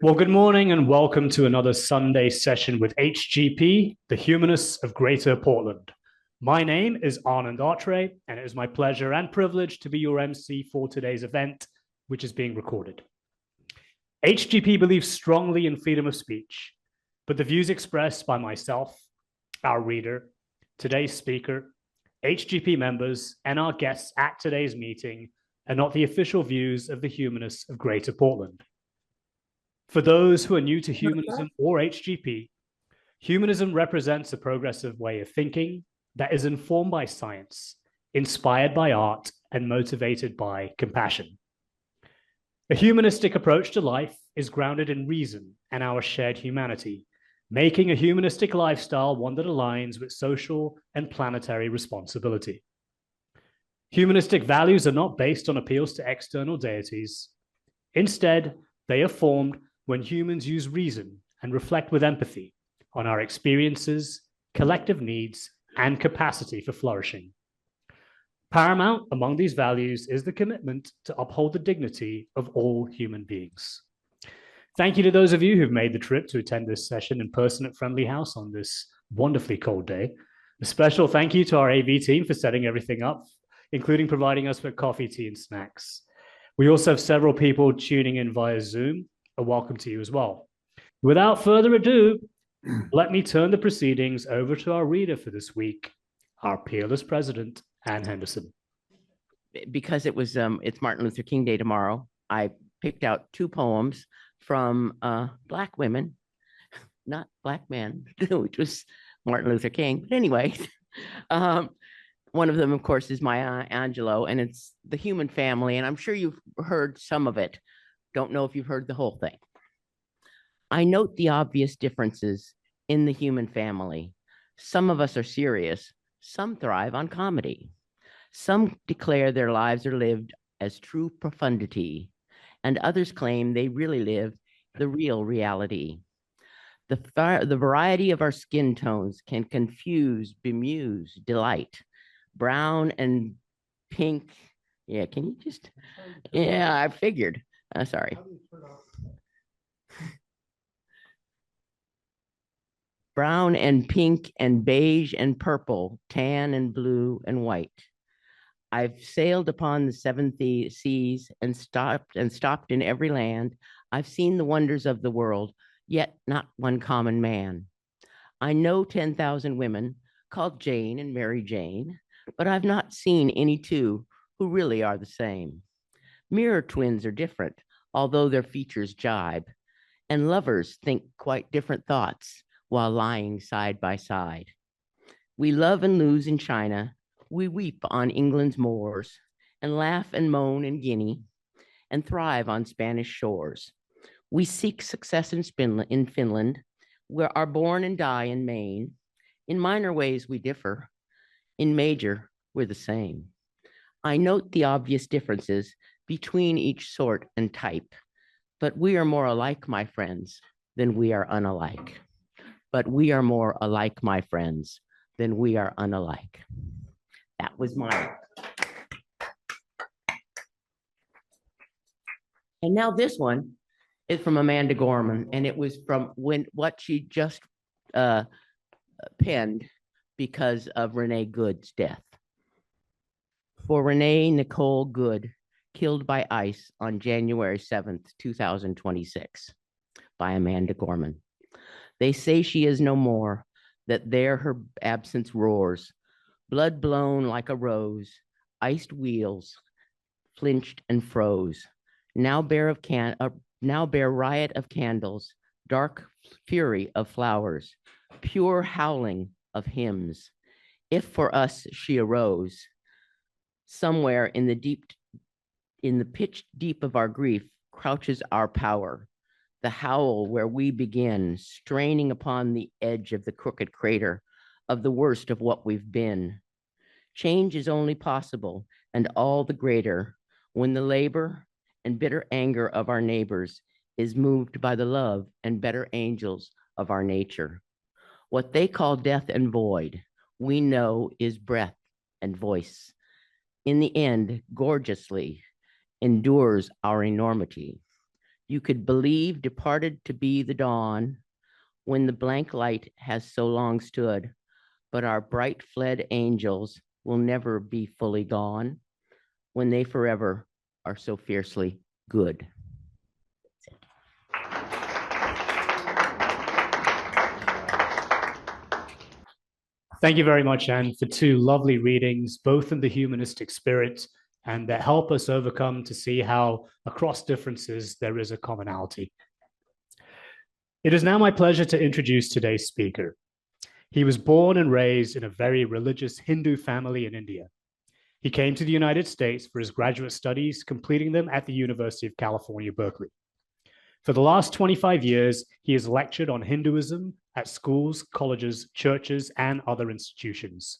Well, good morning and welcome to another Sunday session with HGP, the Humanists of Greater Portland. My name is Anand Atre, and it is my pleasure and privilege to be your MC for today's event, which is being recorded. HGP believes strongly in freedom of speech, but the views expressed by myself, our reader, today's speaker, HGP members, and our guests at today's meeting are not the official views of the Humanists of Greater Portland. For those who are new to humanism or HGP, humanism represents a progressive way of thinking that is informed by science, inspired by art, and motivated by compassion. A humanistic approach to life is grounded in reason and our shared humanity, making a humanistic lifestyle one that aligns with social and planetary responsibility. Humanistic values are not based on appeals to external deities. Instead, they are formed when humans use reason and reflect with empathy on our experiences, collective needs, and capacity for flourishing. Paramount among these values is the commitment to uphold the dignity of all human beings. Thank you to those of you who've made the trip to attend this session in person at Friendly House on this wonderfully cold day. A special thank you to our AV team for setting everything up, including providing us with coffee, tea, and snacks. We also have several people tuning in via Zoom. A welcome to you as well. Without further ado, let me turn the proceedings over to our reader for this week, our peerless president, Ann Henderson. Because it's Martin Luther King Day tomorrow, I picked out two poems from Black women, not Black men, which was Martin Luther King. But anyway, one of them, of course, is Maya Angelou, and it's The Human Family, and I'm sure you've heard some of it. Don't know if you've heard the whole thing. I note the obvious differences in the human family. Some of us are serious. Some thrive on comedy. Some declare their lives are lived as true profundity, and others claim they really live the real reality. The variety of our skin tones can confuse, bemuse, delight. Brown and pink. Yeah, can you just? Yeah, I figured. Sorry. Brown and pink and beige and purple, tan and blue and white. I've sailed upon the seven seas and stopped in every land. I've seen the wonders of the world, yet not one common man. I know 10,000 women called Jane and Mary Jane, but I've not seen any two who really are the same. Mirror twins are different, although their features jibe, and lovers think quite different thoughts while lying side by side. We love and lose in China, we weep on England's moors, and laugh and moan in Guinea, and thrive on Spanish shores. We seek success in Finland, where are born and die in Maine. In minor ways we differ, in major we're the same. I note the obvious differences between each sort and type, but we are more alike, my friends, than we are unalike. But we are more alike, my friends, than we are unalike. That was mine. And now this one is from Amanda Gorman, and it was from what she just penned because of Renee Good's death. For Renee Nicole Good, killed by ice on January 7th, 2026, by Amanda Gorman. They say she is no more, that there her absence roars, blood blown like a rose, iced wheels, flinched and froze, now bear riot of candles, dark fury of flowers, pure howling of hymns. If for us she arose, somewhere in the pitch deep of our grief crouches our power, the howl where we begin, straining upon the edge of the crooked crater of the worst of what we've been. Change is only possible and all the greater when the labor and bitter anger of our neighbors is moved by the love and better angels of our nature. What they call death and void, we know is breath and voice. In the end, gorgeously endures our enormity. You could believe departed to be the dawn when the blank light has so long stood, but our bright fled angels will never be fully gone when they forever are so fiercely good. Thank you very much, Anne, for two lovely readings, both in the humanistic spirit and that help us overcome to see how across differences there is a commonality. It is now my pleasure to introduce today's speaker. He was born and raised in a very religious Hindu family in India. He came to the United States for his graduate studies, completing them at the University of California, Berkeley. For the last 25 years, he has lectured on Hinduism at schools, colleges, churches, and other institutions.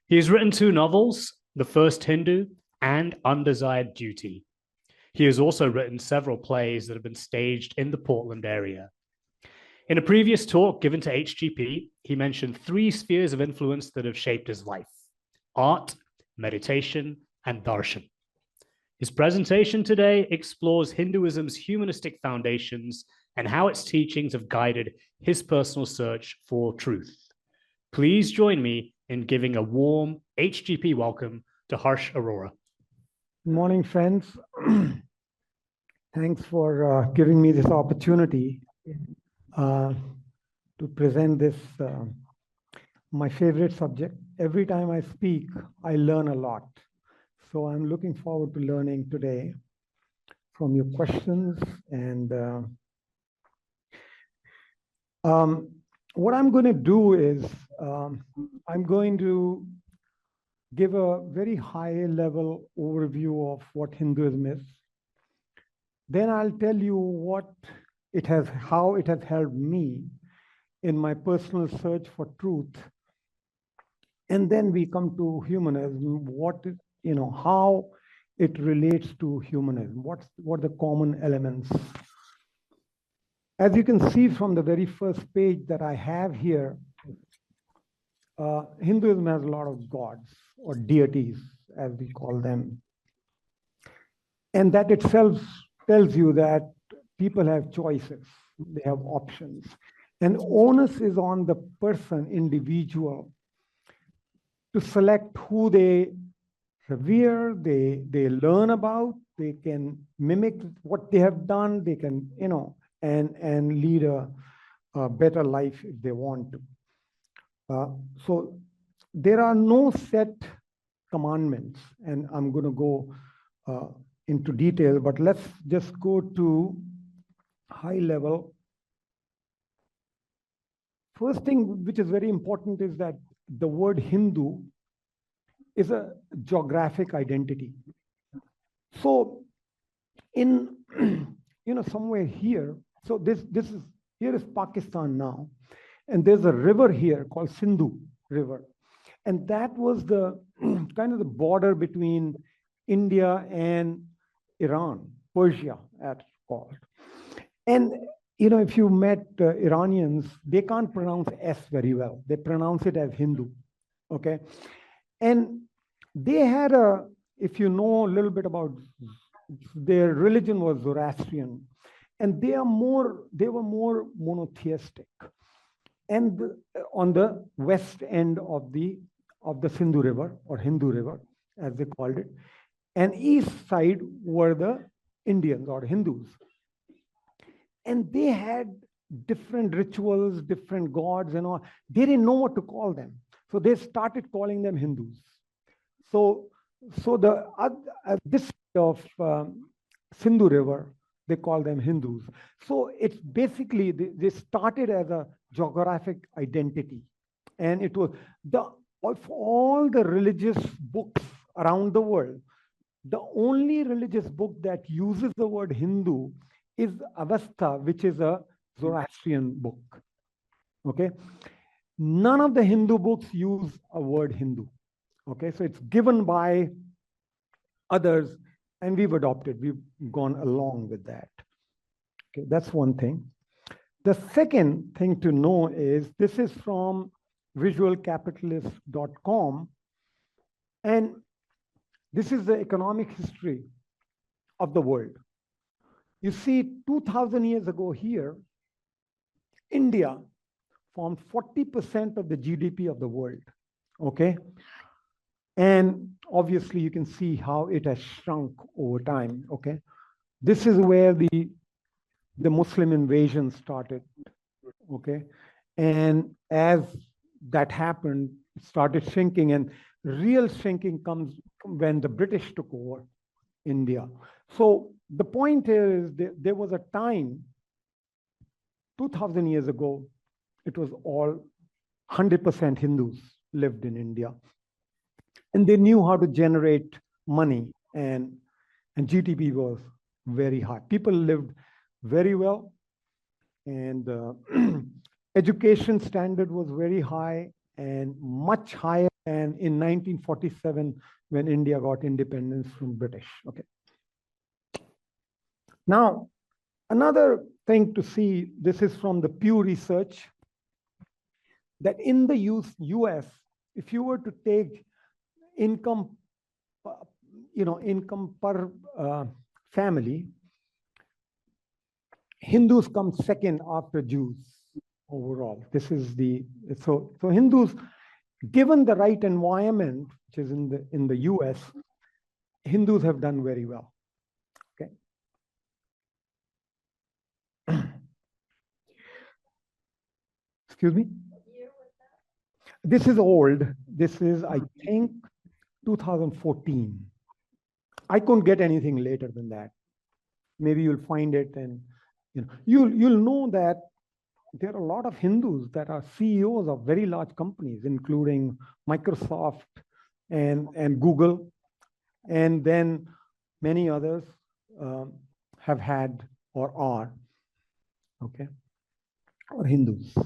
He has written two novels, The First Hindu and Undesired Duty. He has also written several plays that have been staged in the Portland area. In a previous talk given to HGP, he mentioned three spheres of influence that have shaped his life: art, meditation, and darshan. His presentation today explores Hinduism's humanistic foundations and how its teachings have guided his personal search for truth. Please join me in giving a warm HGP welcome to Harsh Arora. Good morning, friends. Thanks for giving me this opportunity to present this, my favorite subject. Every time I speak, I learn a lot. So I'm looking forward to learning today from your questions. And what I'm going to do is I'm going to give a very high-level overview of what Hinduism is. Then I'll tell you how it has helped me in my personal search for truth. And then we come to humanism, how it relates to humanism, what are the common elements. As you can see from the very first page that I have here, Hinduism has a lot of gods or deities, as we call them. And that itself tells you that people have choices, they have options. And onus is on the person, individual, to select who they revere, they learn about, they can mimic what they have done, they can, and lead a better life if they want to. So there are no set commandments, and I'm going to go into detail, but let's just go to high level. First thing which is very important is that the word Hindu is a geographic identity. So in, somewhere here, so here is Pakistan now, and there's a river here called Sindhu River. And that was the kind of the border between India and Iran, Persia, as called. And if you met Iranians, they can't pronounce S very well. They pronounce it as Hindu, okay? And they had if you know a little bit about their religion was Zoroastrian, and they were more monotheistic. And on the west end of the Sindhu River, or Hindu River, as they called it, and east side were the Indians or Hindus. And they had different rituals, different gods and all. They didn't know what to call them. So they started calling them Hindus. So this of Sindhu River, they call them Hindus. So it's basically, they started as a geographic identity. And it was, of all the religious books around the world, the only religious book that uses the word Hindu is Avesta, which is a Zoroastrian book, okay? None of the Hindu books use a word Hindu, okay? So it's given by others, and we've adopted, we've gone along with that. Okay, that's one thing. The second thing to know is, this is from visualcapitalist.com, and this is the economic history of the world. You see, 2000 years ago here, India formed 40% of the GDP of the world, okay? And obviously you can see how it has shrunk over time, okay? This is where the Muslim invasion started, okay? And as that happened, it started shrinking, and real shrinking comes when the British took over India. So the point here is there was a time 2000 years ago, it was all 100% Hindus lived in India. And they knew how to generate money, and GDP was very high. People lived very well, and education standard was very high and much higher than in 1947 when India got independence from British. Okay. Now, another thing to see, this is from the Pew Research, that in the US, if you were to take income, income per family, Hindus come second after Jews overall. This is so Hindus, given the right environment, which is in the US, Hindus have done very well. Okay. Excuse me? This is old. This is, I think, 2014. I couldn't get anything later than that. Maybe you'll find it, and you'll know that there are a lot of Hindus that are CEOs of very large companies, including Microsoft and Google, and then many others have had or are, okay, or Hindus.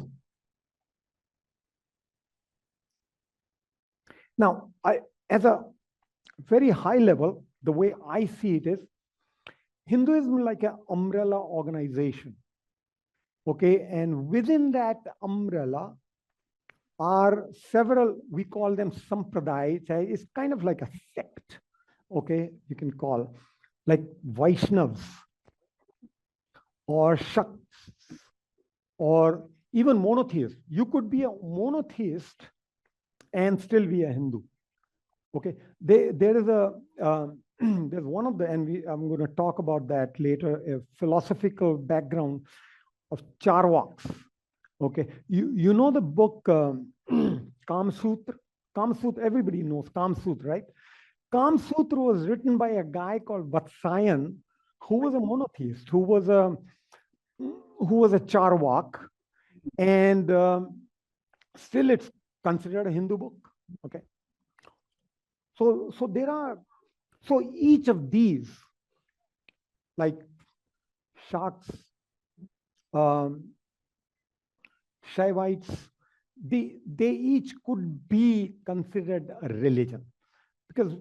Now, as a very high level, the way I see it is, Hinduism is like an umbrella organization, okay? And within that umbrella are several, we call them sampradayas. It's kind of like a sect, okay? You can call, like Vaishnavas or Shakts or even monotheists. You could be a monotheist and still be a Hindu. Okay, there is there's one of the, and I'm going to talk about that later, a philosophical background of Charvaks. Okay, you know the book Kama Sutra? Kama Sutra, everybody knows Kama Sutra, right? Kama Sutra was written by a guy called Vatsayan, who was a monotheist, who was a Charvak, and still it's considered a Hindu book. Okay. So each of these, like Shaks, Shaivites, they each could be considered a religion. Because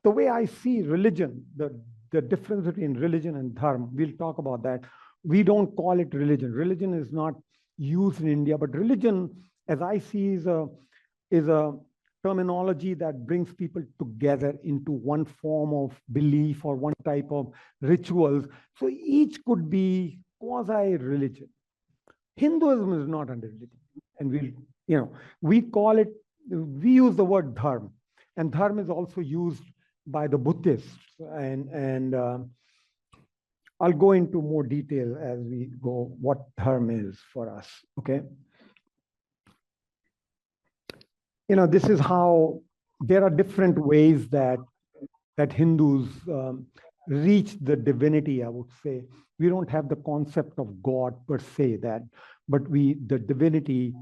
the way I see religion, the difference between religion and dharma, we'll talk about that. We don't call it religion. Religion is not used in India, but religion, as I see, is a terminology that brings people together into one form of belief or one type of rituals. So each could be quasi-religion. Hinduism is not under religion. And we call it, we use the word dharma. And dharma is also used by the Buddhists. And I'll go into more detail as we go what dharma is for us, okay? This is how there are different ways that Hindus reach the divinity, I would say. We don't have the concept of God per se, but the divinity,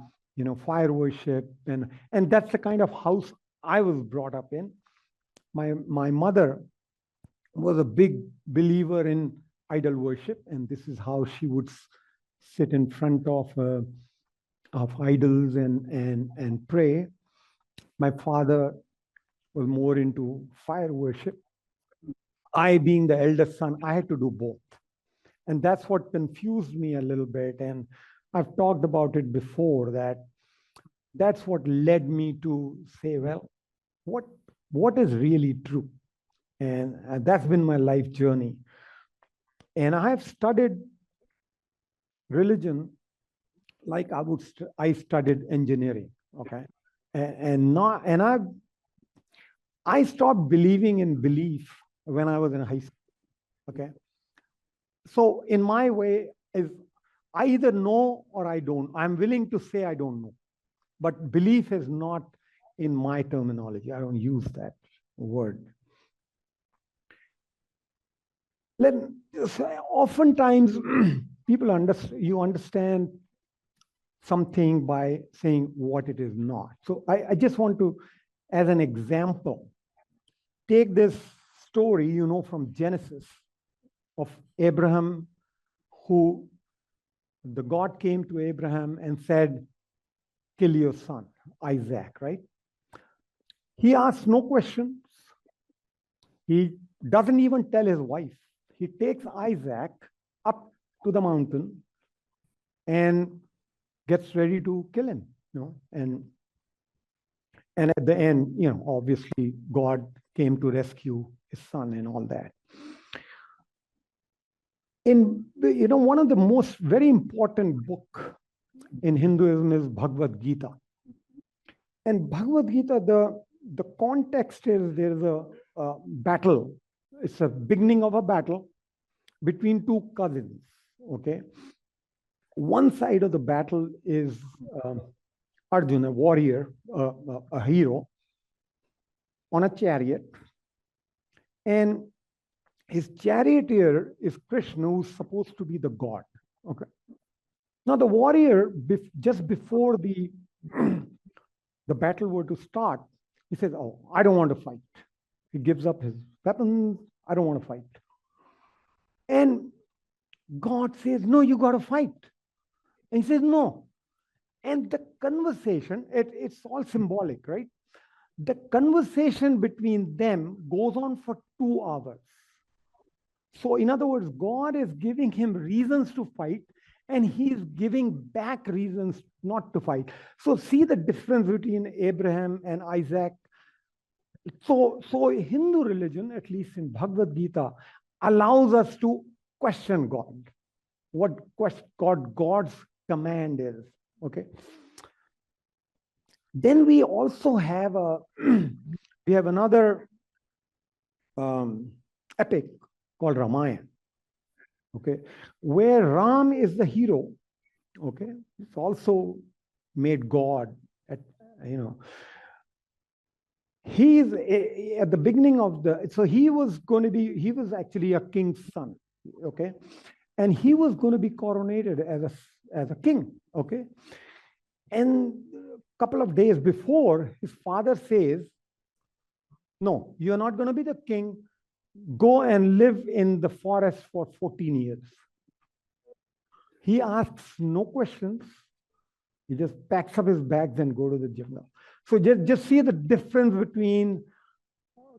fire worship, and that's the kind of house I was brought up in. My mother was a big believer in idol worship, and this is how she would sit in front of idols and pray. My father was more into fire worship. I, being the eldest son, I had to do both. And that's what confused me a little bit. And I've talked about it before, that's what led me to say, well, what is really true? And that's been my life journey. And I have studied religion like I studied engineering, okay? I stopped believing in belief when I was in high school, okay? So in my way, is I either know or I don't. I'm willing to say I don't know. But belief is not in my terminology. I don't use that word. Oftentimes, people understand something by saying what it is not. So I just want to, as an example, take this story, from Genesis of Abraham, who the God came to Abraham and said, kill your son, Isaac, right? He asks no questions. He doesn't even tell his wife. He takes Isaac up to the mountain and gets ready to kill him, and at the end, obviously God came to rescue his son and all that. One of the most very important book in Hinduism is Bhagavad Gita. And Bhagavad Gita, the context is there's a battle. It's a beginning of a battle between two cousins, okay? One side of the battle is Arjuna, a warrior, a hero, on a chariot. And his charioteer is Krishna, who's supposed to be the god, okay? Now the warrior, just before the battle were to start, he says, oh, I don't want to fight. He gives up his weapons. I don't want to fight. And God says, no, you got to fight. And he says, no. And the conversation, it's all symbolic, right? The conversation between them goes on for 2 hours. So in other words, God is giving him reasons to fight, and he's giving back reasons not to fight. So see the difference between Abraham and Isaac. So Hindu religion, at least in Bhagavad Gita, allows us to question God, what God's command is, okay? Then we also have another epic called Ramayana, okay, where Ram is the hero, okay? It's also made God, He's at the beginning of he was actually a king's son, okay? And he was going to be coronated as a king, okay? And a couple of days before, his father says, no, you're not going to be the king. Go and live in the forest for 14 years. He asks no questions. He just packs up his bags and go to the jungle. So just see the difference between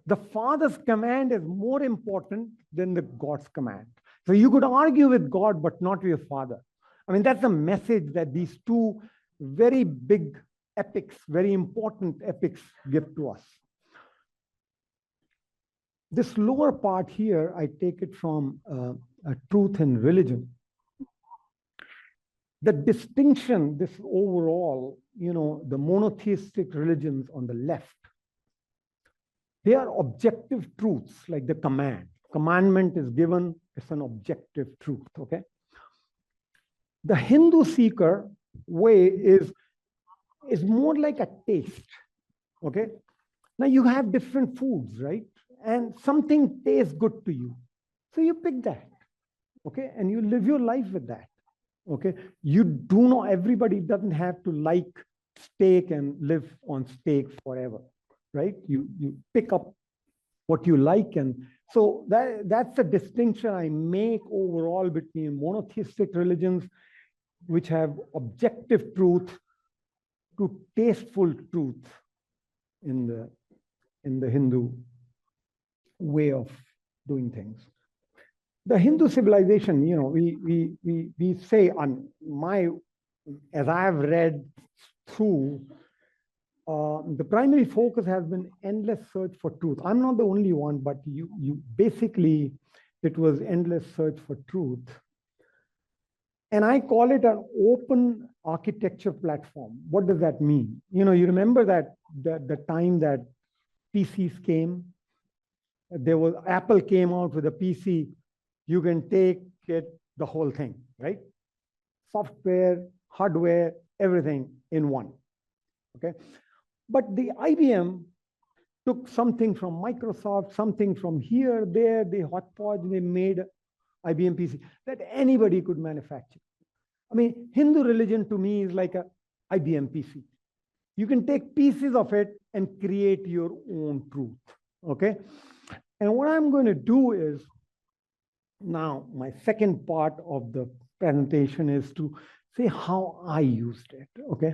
the father's command is more important than the God's command. So you could argue with God, but not with your father. I mean, that's the message that these two very big epics, very important epics give to us. This lower part here, I take it from Truth and Religion. The distinction, this overall, the monotheistic religions on the left, they are objective truths, like the command. Commandment is given, it's an objective truth, okay? The Hindu seeker way is more like a taste, okay? Now you have different foods, right? And something tastes good to you. So you pick that, okay? And you live your life with that, okay? You do not, everybody doesn't have to like steak and live on steak forever, right? You pick up what you like. And so that's the distinction I make overall between monotheistic religions, which have objective truth, to tasteful truth in the Hindu way of doing things. The Hindu civilization, we say as I have read through, the primary focus has been endless search for truth. I'm not the only one, but you basically, It was endless search for truth. And I call it an open architecture platform. What does that mean? You remember that the time that PCs came, Apple came out with a PC, you can take it, the whole thing, right? Software, hardware, everything in one, okay? But the IBM took something from Microsoft, something from here, there, they hodgepodge, they made IBM PC that anybody could manufacture. I mean, Hindu religion to me is like a IBM PC. You can take pieces of it and create your own truth, okay? And what I'm going to do is, now my second part of the presentation is to say how I used it, okay?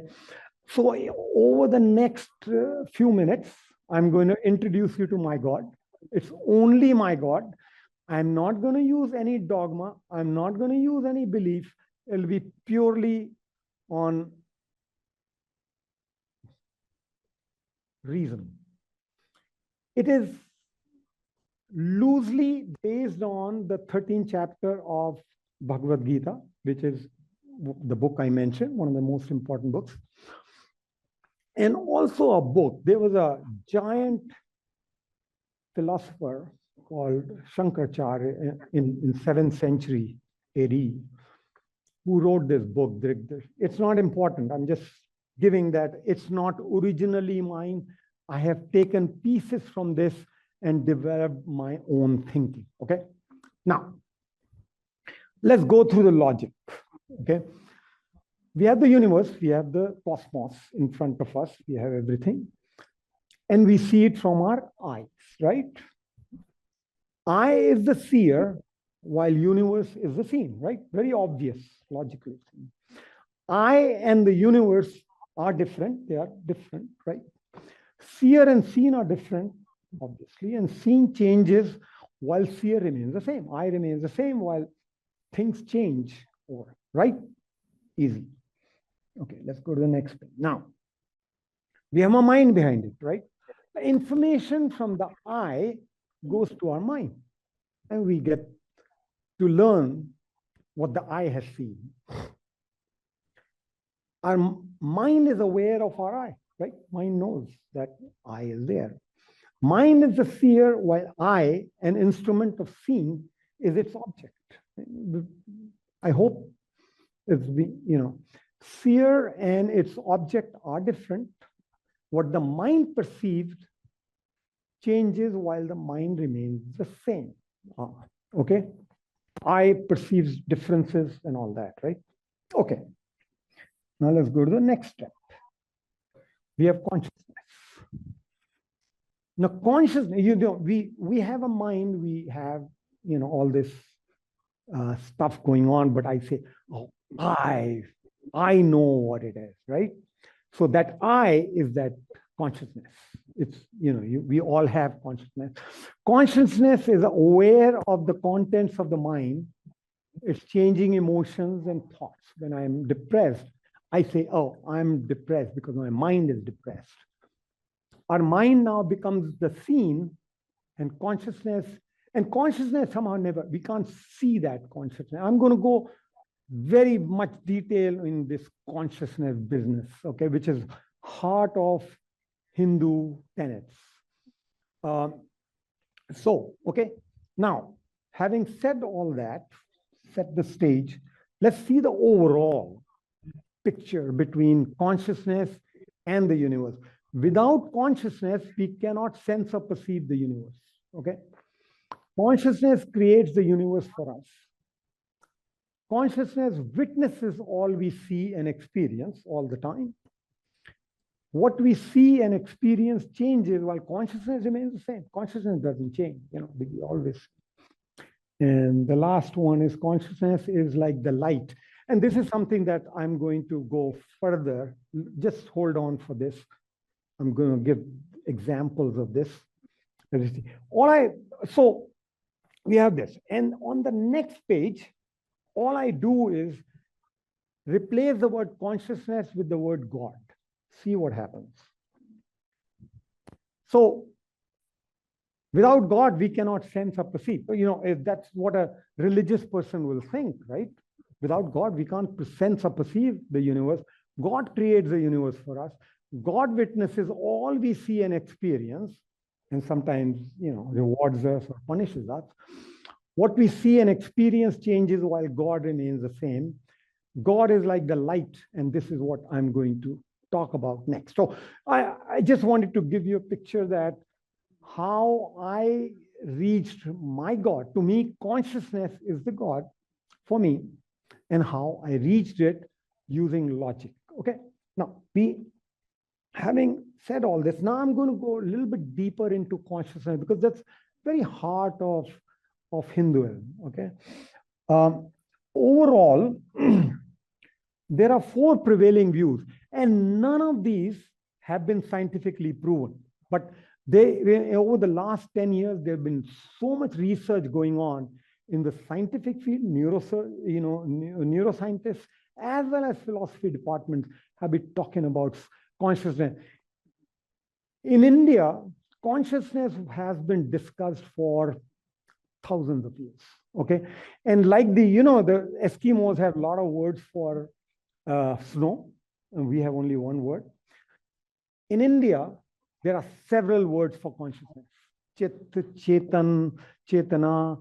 So over the next few minutes, I'm going to introduce you to my God. It's only my God. I'm not going to use any dogma. I'm not going to use any belief. It'll be purely on reason. It is loosely based on the 13th chapter of Bhagavad Gita, which is the book I mentioned, one of the most important books. And also a book. There was a giant philosopher called Shankaracharya in 7th century AD, who wrote this book. It's not important. I'm just giving that. It's not originally mine. I have taken pieces from this and developed my own thinking, okay? Now, let's go through the logic, okay? We have the universe, we have the cosmos in front of us, we have everything, and we see it from our eyes, right? I is the seer, while universe is the seen, right? Very obvious, logically. I and the universe are different, they are different, right? Seer and seen are different, obviously, and seen changes while seer remains the same. I remains the same while things change over, right? Easy. Okay, let's go to the next thing. Now, we have a mind behind it, right? The information from the eye goes to our mind, and we get to learn what the eye has seen. Our mind is aware of our eye, right? Mind knows that eye is there. Mind is the seer, while eye, an instrument of seeing, is its object. I hope it's seer and its object are different. What the mind perceived changes while the mind remains the same. Okay? Eye perceives differences and all that, right? Okay. Now let's go to the next step. We have consciousness. Now, consciousness, we have a mind, we have, all this stuff going on, but I say, oh, I know what it is, right? So that I is that consciousness. It's, we all have consciousness. Consciousness is aware of the contents of the mind. It's changing emotions and thoughts. When I'm depressed, I say, oh, I'm depressed because my mind is depressed. Our mind now becomes the scene, and consciousness somehow never, we can't see that consciousness. I'm going to go very much detail in this consciousness business, okay, which is heart of Hindu tenets. Okay, now, having said all that, set the stage, let's see the overall picture between consciousness and the universe. Without consciousness, we cannot sense or perceive the universe, okay? Consciousness creates the universe for us. Consciousness witnesses all we see and experience all the time. What we see and experience changes while consciousness remains the same. Consciousness doesn't change, we always. And the last one is consciousness is like the light. And this is something that I'm going to go further. Just hold on for this. I'm going to give examples of this. So we have this. And on the next page, all I do is replace the word consciousness with the word God. See what happens. So Without God, we cannot sense or perceive. That's what a religious person will think, right? Without God, we can't sense or perceive the universe. God creates the universe for us. God witnesses all we see and experience, and sometimes, rewards us or punishes us. What we see and experience changes while God remains the same. God is like the light, and this is what I'm going to talk about next. So I just wanted to give you a picture that how I reached my God. To me, consciousness is the God for me, and how I reached it using logic. Okay. Now, having said all this, now I'm going to go a little bit deeper into consciousness, because that's very heart of Hinduism. Okay. Overall, there are 4 prevailing views, and none of these have been scientifically proven. But over the last 10 years, there have been so much research going on in the scientific field. Neuroscientists as well as philosophy departments have been talking about consciousness. In India, consciousness has been discussed for thousands of years. Okay, and like the Eskimos have a lot of words for snow, and we have only one word. In India, there are several words for consciousness: Chetan, Chetana,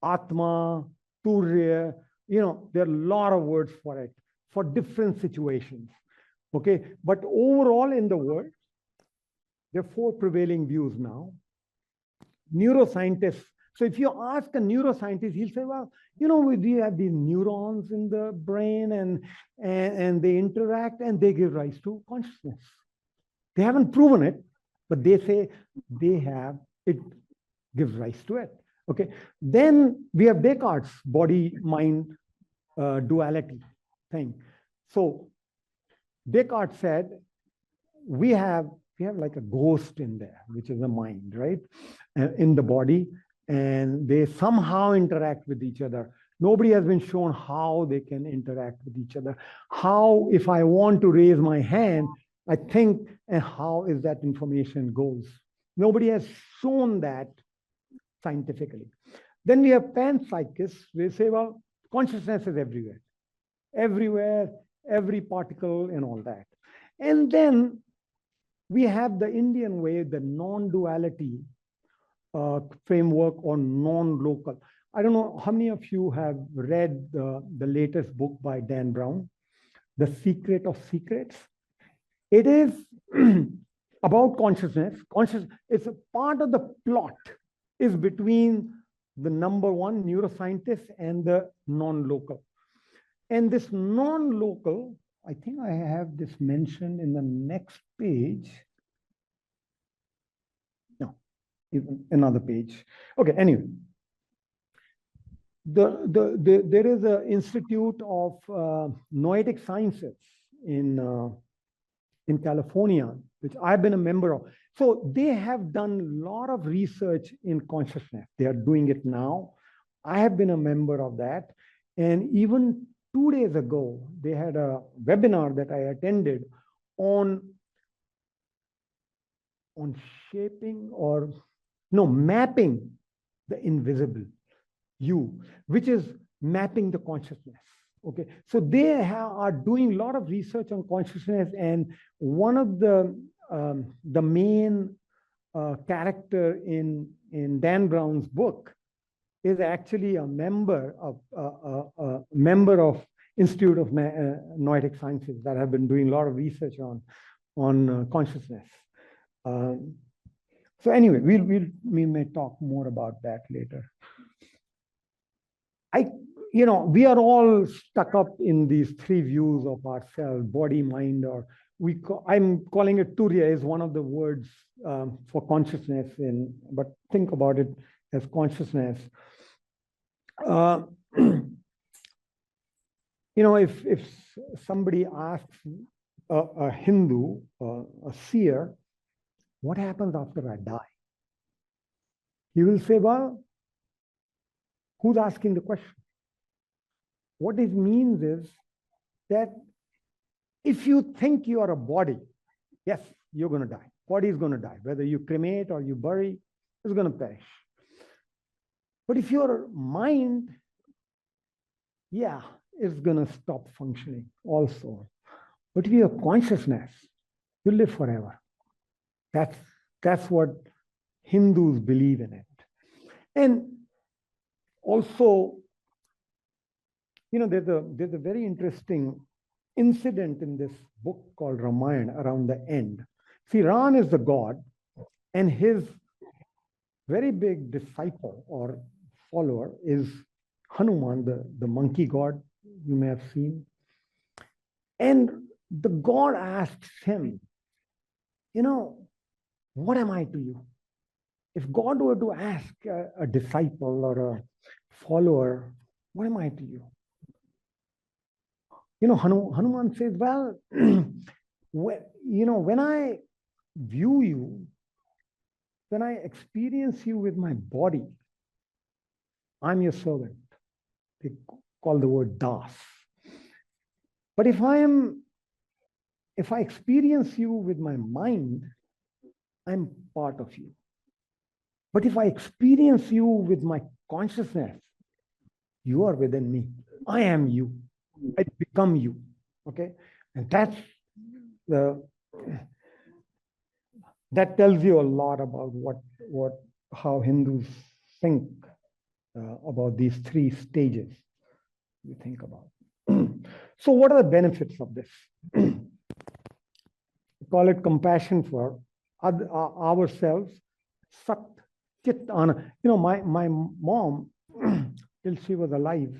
Atma, Turya. There are a lot of words for it for different situations. Okay, but overall in the world, there are 4 prevailing views now. Neuroscientists. So if you ask a neuroscientist, he'll say, well, we have these neurons in the brain, and they interact and they give rise to consciousness. They haven't proven it, but they say it gives rise to it. Okay. Then we have Descartes' body-mind duality thing. So Descartes said, we have like a ghost in there, which is a mind, right? In the body, and they somehow interact with each other. Nobody has been shown how they can interact with each other. How, if I want to raise my hand, I think, and how is that information goes. Nobody has shown that scientifically. Then we have panpsychists. They say, well, consciousness is everywhere. Everywhere, every particle and all that. And then we have the Indian way, the non-duality framework on non-local. I don't know how many of you have read the latest book by Dan Brown, The Secret of Secrets. It is about consciousness. It's a part of the plot is between the number one neuroscientist and the non-local. And this non-local, I think I have this mentioned in the next page. No, even another page. Okay, anyway. There is an Institute of Noetic Sciences in California, which I've been a member of. So they have done a lot of research in consciousness. They are doing it now. I have been a member of that. And even 2 days ago, they had a webinar that I attended on mapping the invisible you, which is mapping the consciousness. Okay, so they are doing a lot of research on consciousness, and one of the main character in Dan Brown's book is actually a member of Institute of Noetic Sciences that have been doing a lot of research on consciousness. So anyway, we may talk more about that later. We are all stuck up in these 3 views of ourselves: body, mind, or I'm calling it Turya is one of the words for consciousness, but think about it as consciousness. If somebody asks a Hindu, a seer, what happens after I die? He will say, well, who's asking the question? What it means is that if you think you are a body, yes, you're going to die. Body is going to die. Whether you cremate or you bury, is going to perish. But if your mind, yeah, is going to stop functioning also. But if you have consciousness, you live forever. That's what Hindus believe in it. And also, there's a very interesting incident in this book called Ramayana around the end. See, Ram is the god, and his very big disciple or follower is Hanuman, the monkey god you may have seen. And the god asks him, what am I to you? If God were to ask a disciple or a follower, what am I to you? Hanuman says, well, when I view you, when I experience you with my body, I'm your servant. They call the word das. But if I experience you with my mind, I'm part of you. But if I experience you with my consciousness, you are within me. I am you. I become you. Okay? And that tells you a lot about how Hindus think about these three stages you think about. So what are the benefits of this? We call it compassion for ourselves. Sat Chit Anand. My mom, till she was alive,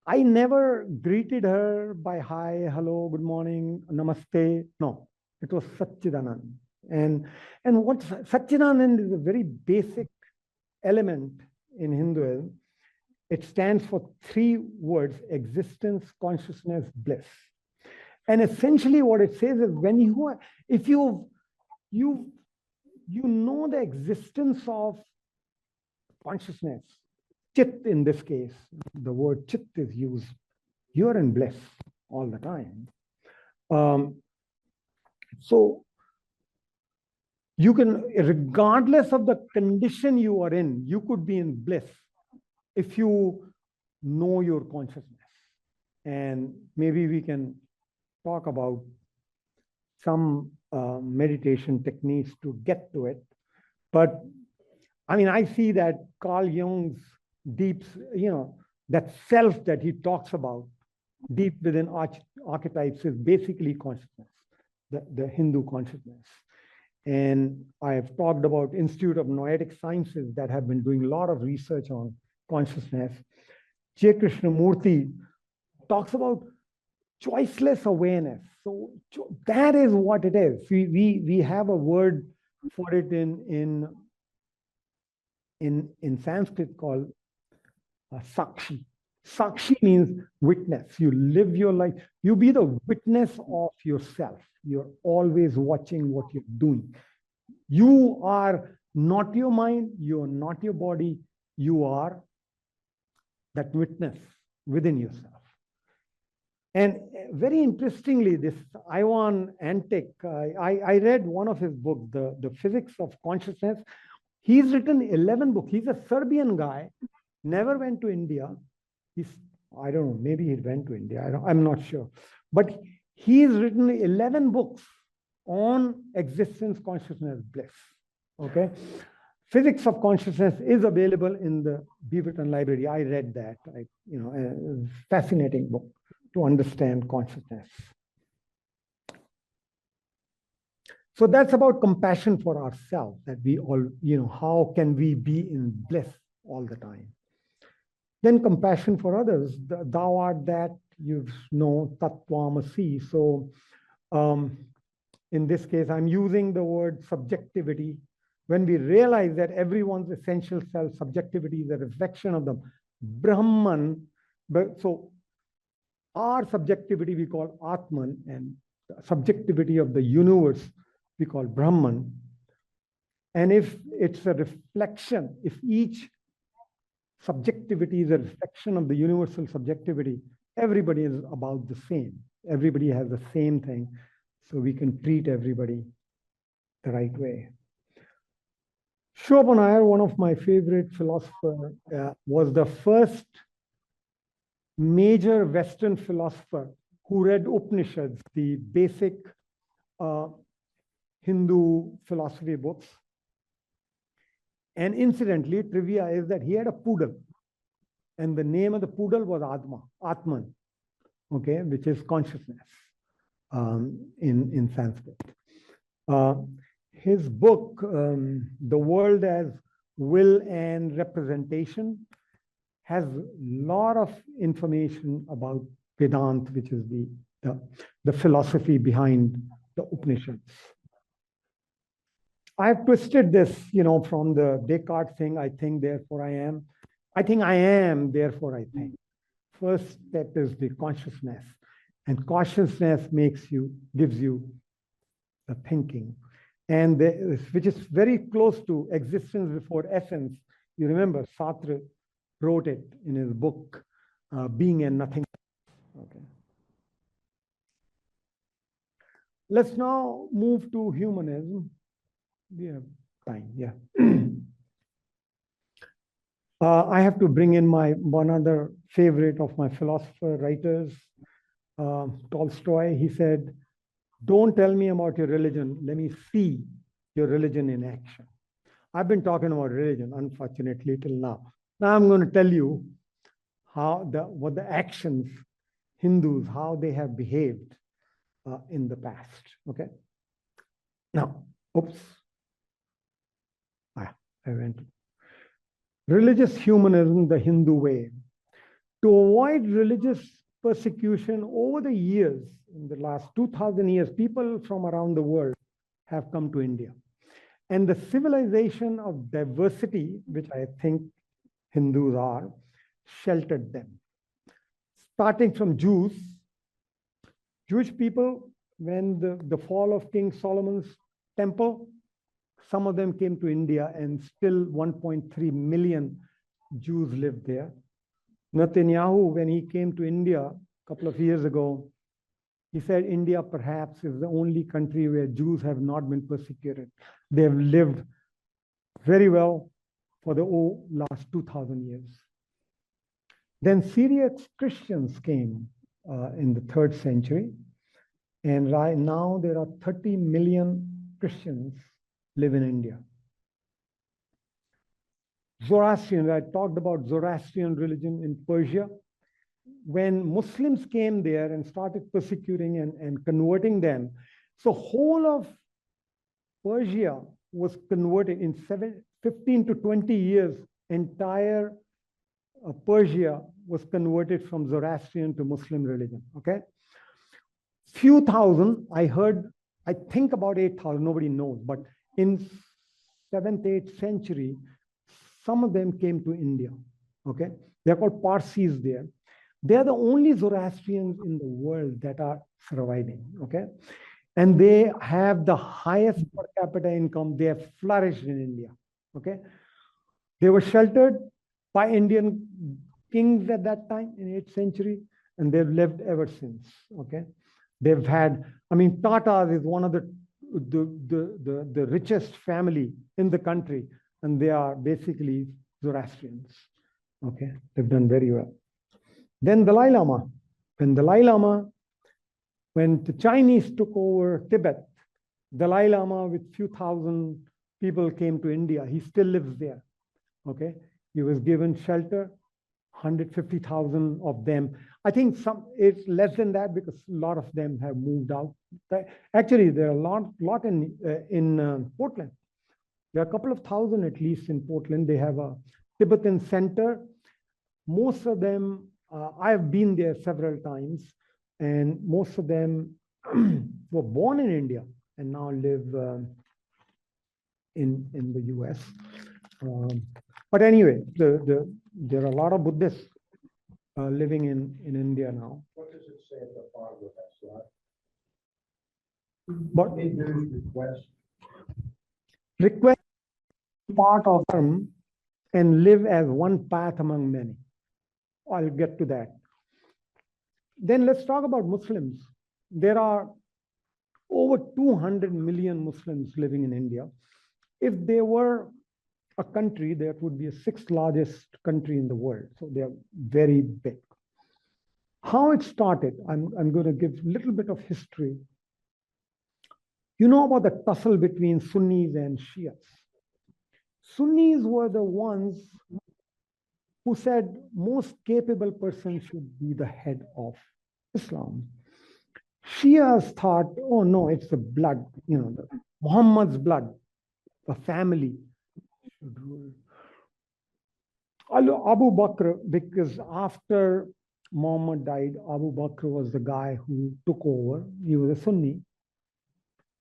I never greeted her by hi, hello, good morning, namaste. No, it was Satchidanand. And what Satchidanand is a very basic element in Hinduism. It stands for three words: existence, consciousness, bliss. And essentially what it says is if you know the existence of consciousness, chit in this case, the word chit is used, you're in bliss all the time. So you can, regardless of the condition you are in, you could be in bliss if you know your consciousness. And maybe we can talk about some meditation techniques to get to it. But I see that Carl Jung's deep, that self that he talks about deep within archetypes is basically consciousness, the Hindu consciousness. And I have talked about Institute of Noetic Sciences that have been doing a lot of research on consciousness. J. Krishnamurti talks about choiceless awareness. So that is what it is. We have a word for it in Sanskrit called sakshi. Sakshi means witness. You live your life. You be the witness of yourself. You're always watching what you're doing. You are not your mind. You are not your body. You are that witness within yourself. And very interestingly, this Ivan Antic, I read one of his books, The Physics of Consciousness. He's written 11 books. He's a Serbian guy, never went to India. I don't know, maybe he went to India. I'm not sure. But he's written 11 books on existence, consciousness, bliss. Okay? Physics of Consciousness is available in the Beaverton Library. I read that. A fascinating book to understand consciousness. So that's about compassion for ourselves, that we all, how can we be in bliss all the time? Then compassion for others. Thou art that, Tattvamasi. So in this case, I'm using the word subjectivity. When we realize that everyone's essential self, subjectivity is a reflection of the Brahman. So our subjectivity we call Atman, and subjectivity of the universe we call Brahman. And if it's a reflection, if each subjectivity is a reflection of the universal subjectivity, everybody is about the same. Everybody has the same thing. So we can treat everybody the right way. Schopenhauer, one of my favorite philosophers, was the first major Western philosopher who read Upanishads, the basic Hindu philosophy books. And incidentally, trivia is that he had a poodle, and the name of the poodle was Atman, okay, which is consciousness in Sanskrit. His book, The World as Will and Representation, has a lot of information about Vedanta, which is the philosophy behind the Upanishads. I've twisted this, from the Descartes thing, I think, therefore I am. I think I am, therefore I think. First step is the consciousness. And consciousness gives you the thinking. And which is very close to existence before essence. You remember, Sartre wrote it in his book, Being and Nothing. Okay. Let's now move to humanism. We have time, yeah. I have to bring in one other favorite of my philosopher writers, Tolstoy. He said, "Don't tell me about your religion. Let me see your religion in action." I've been talking about religion, unfortunately, till now. Now I'm going to tell you what the actions, Hindus, how they have behaved in the past. Okay. Now, oops. I went. Religious humanism, the Hindu way. To avoid religious persecution over the years, in the last 2,000 years, people from around the world have come to India. And the civilization of diversity, which I think Hindus are, sheltered them. Starting from Jewish people, when the fall of King Solomon's temple, some of them came to India, and still 1.3 million Jews lived there. Netanyahu, when he came to India a couple of years ago, he said India perhaps is the only country where Jews have not been persecuted. They have lived very well for the last 2,000 years. Then Syriac Christians came in the 3rd century, and right now there are 30 million Christians live in India. Zoroastrian, I talked about Zoroastrian religion in Persia. When Muslims came there and started persecuting and converting them, so whole of Persia was converted in 15 to 20 years. Entire Persia was converted from Zoroastrian to Muslim religion. Okay, few thousand, I think about 8,000. Nobody knows, but in 7th, 8th century, some of them came to India. Okay, they're called Parsis there. They are the only Zoroastrians in the world that are surviving. Okay, and they have the highest per capita income. They have flourished in India. Okay, they were sheltered by Indian kings at that time in 8th century, and they've lived ever since. Okay, they've had. Tatars is one of the richest family in the country, and they are basically Zoroastrians. Okay, they've done very well. Then Dalai Lama. When the Chinese took over Tibet, Dalai Lama with few thousand people came to India. He still lives there. Okay, he was given shelter, 150,000 of them. I think it's less than that because a lot of them have moved out. Actually, there are a lot in Portland. There are a couple of thousand at least in Portland. They have a Tibetan center. Most of them, I've been there several times, and most of them were born in India and now live in the US. But anyway, there are a lot of Buddhists living in India now. What does it say at the bottom of that slide? But request part of them and live as one path among many. I'll get to that. Then let's talk about Muslims. There are over 200 million Muslims living in India. If they were a country that would be the sixth largest country in the world. So they are very big. How it started, I'm going to give a little bit of history. You know about the tussle between Sunnis and Shias. Sunnis were the ones who said most capable person should be the head of Islam. Shias thought, oh no, it's the blood, Muhammad's blood, the family should rule. Abu Bakr, because after Muhammad died, Abu Bakr was the guy who took over. He was a Sunni.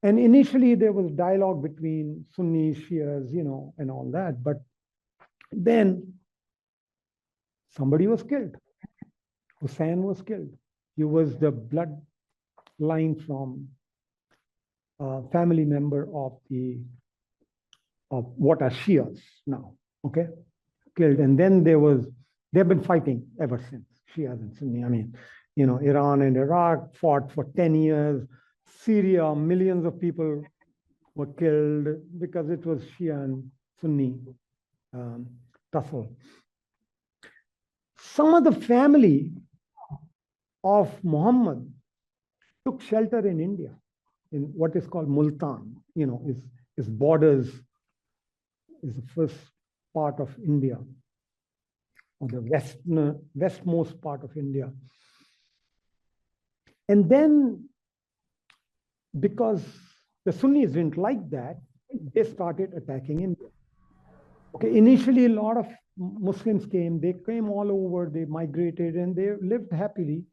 And initially there was dialogue between Sunni, Shias, and all that. But then somebody was killed. Hussein was killed. He was the bloodline from a family member of what are Shias now, okay? Killed. And then they've been fighting ever since, Shias and Sunni. I mean, Iran and Iraq fought for 10 years. Syria, millions of people were killed because it was Shia and Sunni tussle. Some of the family of Muhammad took shelter in India, in what is called Multan. Its borders is the first part of India, or the westmost part of India. And then, because the Sunnis didn't like that, they started attacking India. Okay, initially a lot of Muslims came, they came all over, they migrated and they lived happily.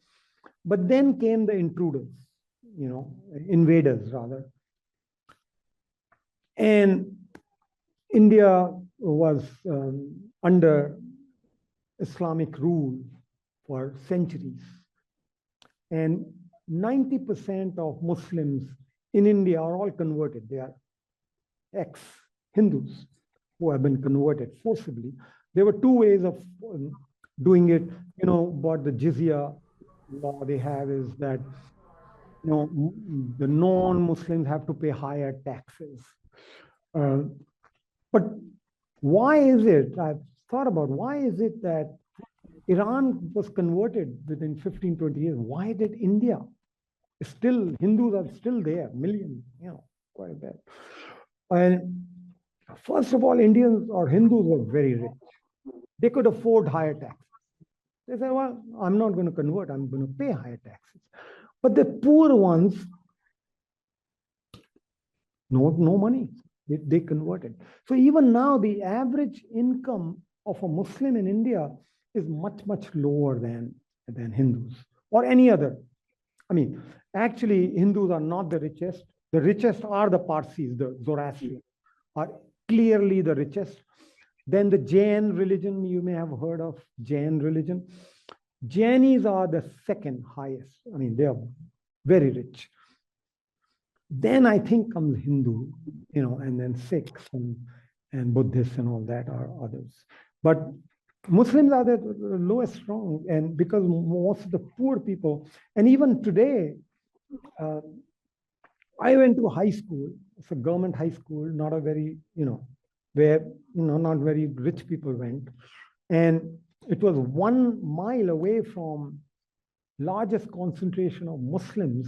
But then came the intruders, invaders rather. And India was under Islamic rule for centuries. And 90% of Muslims in India are all converted. They are ex-Hindus who have been converted forcibly. There were two ways of doing it. What the jizya law they have is that the non-Muslims have to pay higher taxes. But why is it, I've thought about why is it that Iran was converted within 15, 20 years? Why did India? Still, Hindus are still there, millions, quite a bit. And first of all, Indians or Hindus were very rich. They could afford higher taxes. They said, well, I'm not going to convert, I'm going to pay higher taxes. But the poor ones, no money, they converted. So even now, the average income of a Muslim in India is much, much lower than Hindus or any other. I mean, actually, Hindus are not the richest. The richest are the Parsis, the Zoroastrians, are clearly the richest. Then the Jain religion, you may have heard of Jain religion. Jainis are the second highest. I mean, they are very rich. Then I think comes Hindu, and then Sikhs and Buddhists and all that are others. But Muslims are the lowest rung, and because most of the poor people, and even today, I went to high school. It's a government high school, not a very, where, not very rich people went. And it was 1 mile away from largest concentration of Muslims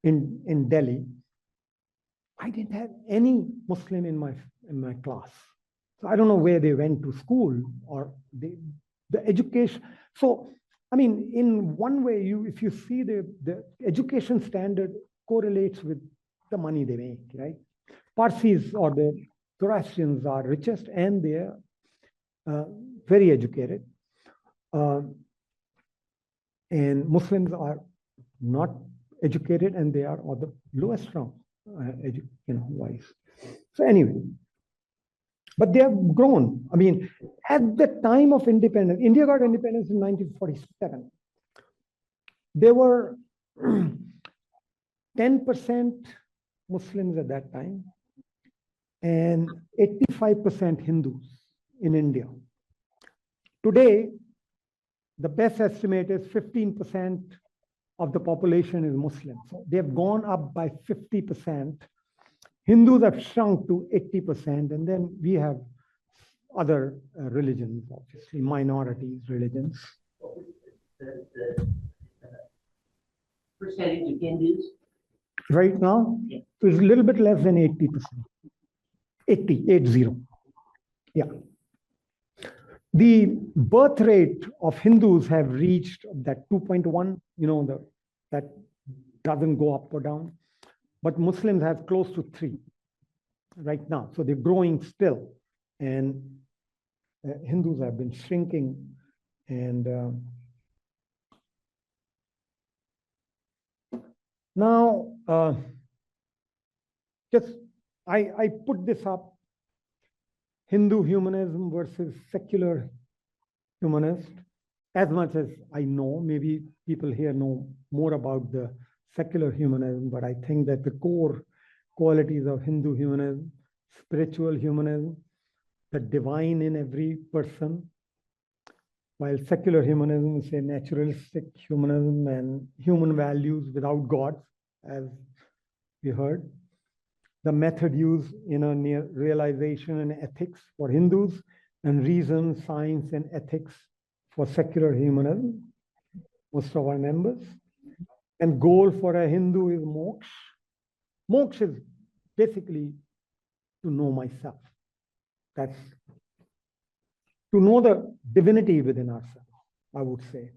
in Delhi. I didn't have any Muslim in my class. So I don't know where they went to school or the education. So, I mean, in one way, if you see the education standard correlates with the money they make, right? Parsis or the Zoroastrians are richest and they are very educated. And Muslims are not educated and they are on the lowest rung, wise. So anyway, but they have grown. I mean, at the time of independence, India got independence in 1947. There were 10% Muslims at that time and 85% Hindus in India. Today, the best estimate is 15% of the population is Muslim. So they've gone up by 50%. Hindus have shrunk to 80%, and then we have other religions, obviously, minorities, religions. The percentage of Hindus? Right now, Yeah. it's a little bit less than 80%. 80. Yeah. The birth rate of Hindus have reached that 2.1, that doesn't go up or down. But Muslims have close to 3 right now. So they're growing still. And Hindus have been shrinking. And now, I put this up, Hindu humanism versus secular humanist. As much as I know, maybe people here know more about the secular humanism, but I think that the core qualities of Hindu humanism, spiritual humanism, the divine in every person, while secular humanism is a naturalistic humanism and human values without God, as we heard. The method used in a near realization and ethics for Hindus, and reason, science, and ethics for secular humanism, most of our members. And goal for a Hindu is moksha. Moksha is basically to know myself. That's to know the divinity within ourselves, I would say.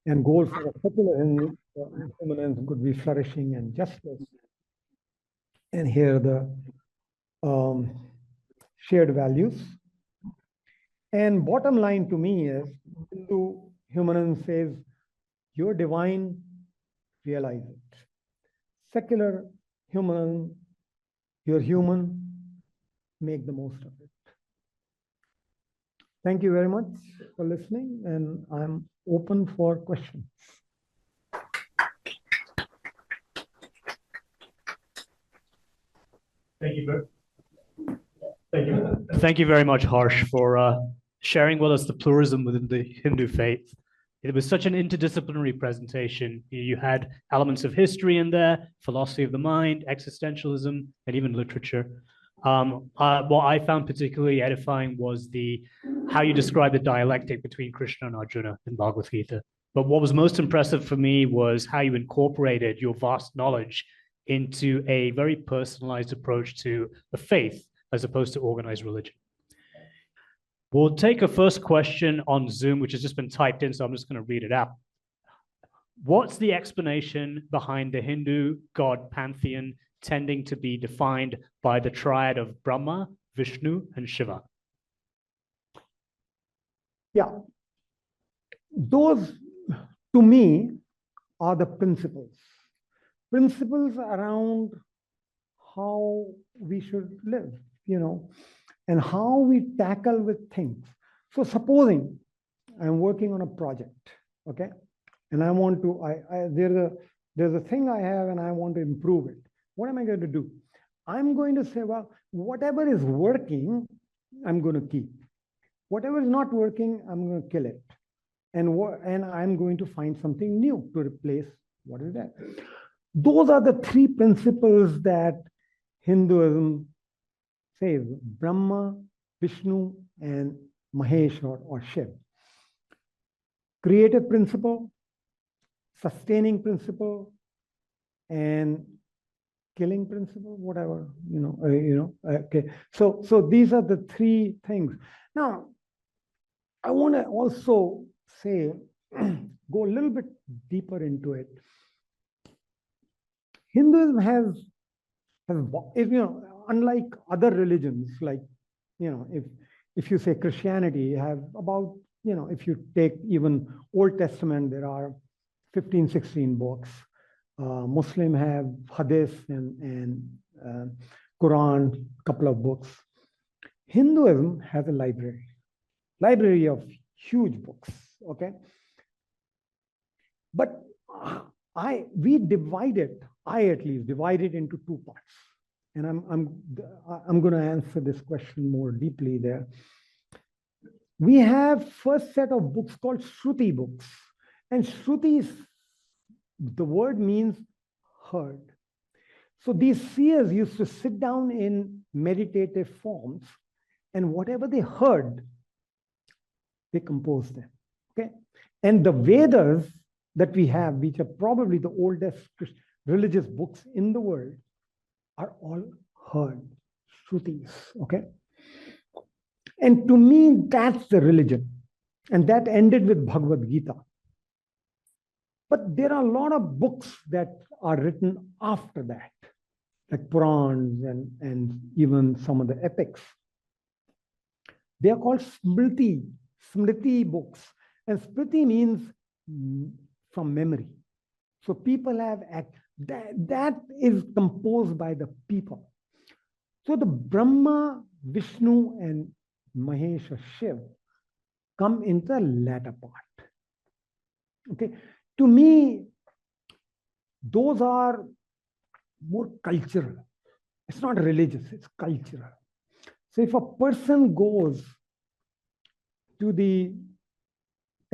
And goal for a secular humanism could be flourishing and justice. And here the shared values. And bottom line to me is, Hindu humanism says, you're divine, realize it. Secular humanism, you're human, make the most of it. Thank you very much for listening, and I'm open for questions. Thank you very much, Harsh, for sharing with us the pluralism within the Hindu faith. It was such an interdisciplinary presentation. You had elements of history in there, philosophy of the mind, existentialism, and even literature. What I found particularly edifying was how you described the dialectic between Krishna and Arjuna in Bhagavad Gita. But what was most impressive for me was how you incorporated your vast knowledge into a very personalized approach to the faith as opposed to organized religion. We'll take a first question on Zoom, which has just been typed in, so I'm just going to read it out. What's the explanation behind the Hindu god pantheon tending to be defined by the triad of Brahma, Vishnu, and Shiva? Yeah. Those, to me, are the principles. Principles around how we should live, and how we tackle with things. So supposing I'm working on a project, okay, and I want to, there's a thing I have and I want to improve it. What am I going to do? I'm going to say, well, whatever is working, I'm going to keep. Whatever is not working, I'm going to kill it. And I'm going to find something new to replace what is there. Those are the 3 principles that Hinduism says: Brahma, Vishnu, and Mahesh or Shiv. Creative principle, sustaining principle, and killing principle, whatever, okay. So these are the 3 things. Now, I want to also say, go a little bit deeper into it. Hinduism has unlike other religions, like, if you say Christianity, you have about, if you take even Old Testament, there are 15, 16 books. Muslim have Hadith and Koran, couple of books. Hinduism has a library of huge books, okay? But we divide it, I at least divide it into 2 parts. And I'm going to answer this question more deeply there. We have first set of books called Shruti books. And Shruti, the word means heard. So these seers used to sit down in meditative forms and whatever they heard, they composed them. Okay, and the Vedas that we have, which are probably the oldest religious books in the world, are all heard, Shrutis. Okay, and to me, that's the religion, and that ended with Bhagavad Gita. But there are a lot of books that are written after that, like Purans and even some of the epics. They are called Smriti books. And Smriti means from memory. So people have, that is composed by the people. So the Brahma, Vishnu, and Mahesh or Shiv come into the latter part. Okay. To me, those are more cultural. It's not religious, it's cultural. So if a person goes to the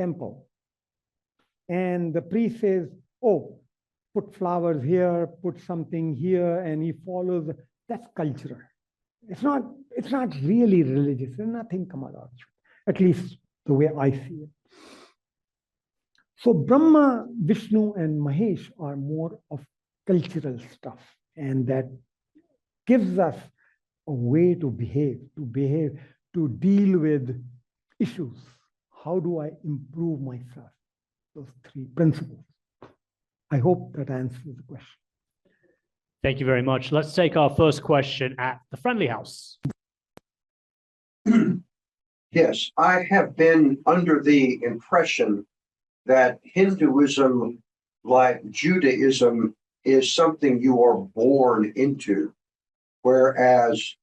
temple and the priest says, oh, put flowers here, put something here, and he follows, that's cultural. It's not really religious. There's nothing come out of it, at least the way I see it. So Brahma, Vishnu, and Mahesh are more of cultural stuff, and that gives us a way to behave, to deal with issues. How do I improve myself? Those three principles. I hope that answers the question. Thank you very much. Let's take our first question at the Friendly House. Yes, I have been under the impression that Hinduism, like Judaism, is something you are born into, whereas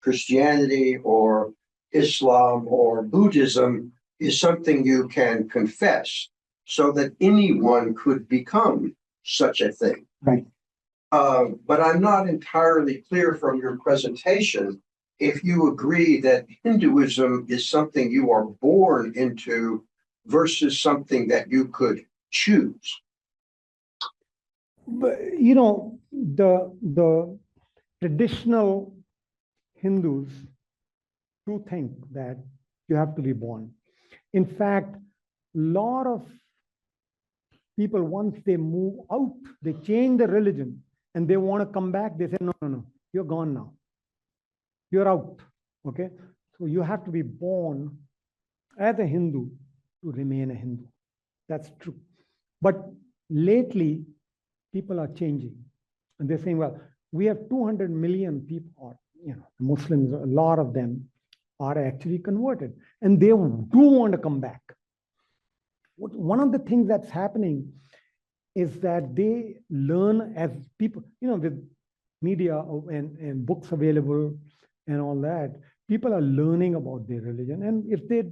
Christianity or Islam or Buddhism is something you can confess, so that anyone could become such a thing. Right. But I'm not entirely clear from your presentation if you agree that Hinduism is something you are born into versus something that you could choose. But, you know, the traditional Hindus do think that you have to be born. In fact, a lot of people, once they move out, they change the religion and they want to come back, they say, no, you're gone now. You're out, okay? So you have to be born as a Hindu to remain a Hindu. That's true. But lately, people are changing. And they're saying, well, we have 200 million people, or, Muslims, a lot of them are actually converted. And they do want to come back. One of the things that's happening is that they learn as people, with media and books available and all that, people are learning about their religion. And if they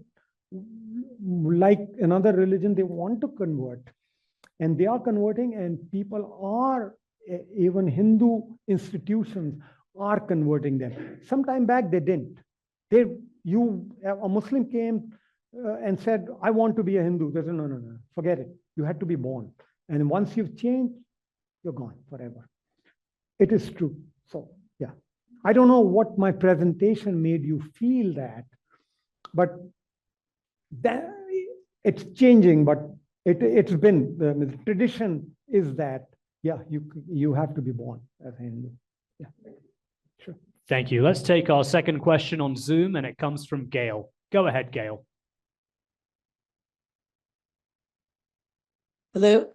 like another religion, they want to convert. And they are converting, and people are, even Hindu institutions are converting them. Sometime back, they didn't. A Muslim came and said, I want to be a Hindu. They said, no, forget it. You had to be born. And once you've changed, you're gone forever. It is true. So, yeah. I don't know what my presentation made you feel that, but it's changing, but it's been, the tradition is that, yeah, you have to be born as a Hindu. Yeah, sure. Thank you. Let's take our second question on Zoom, and it comes from Gail. Go ahead, Gail. Hello.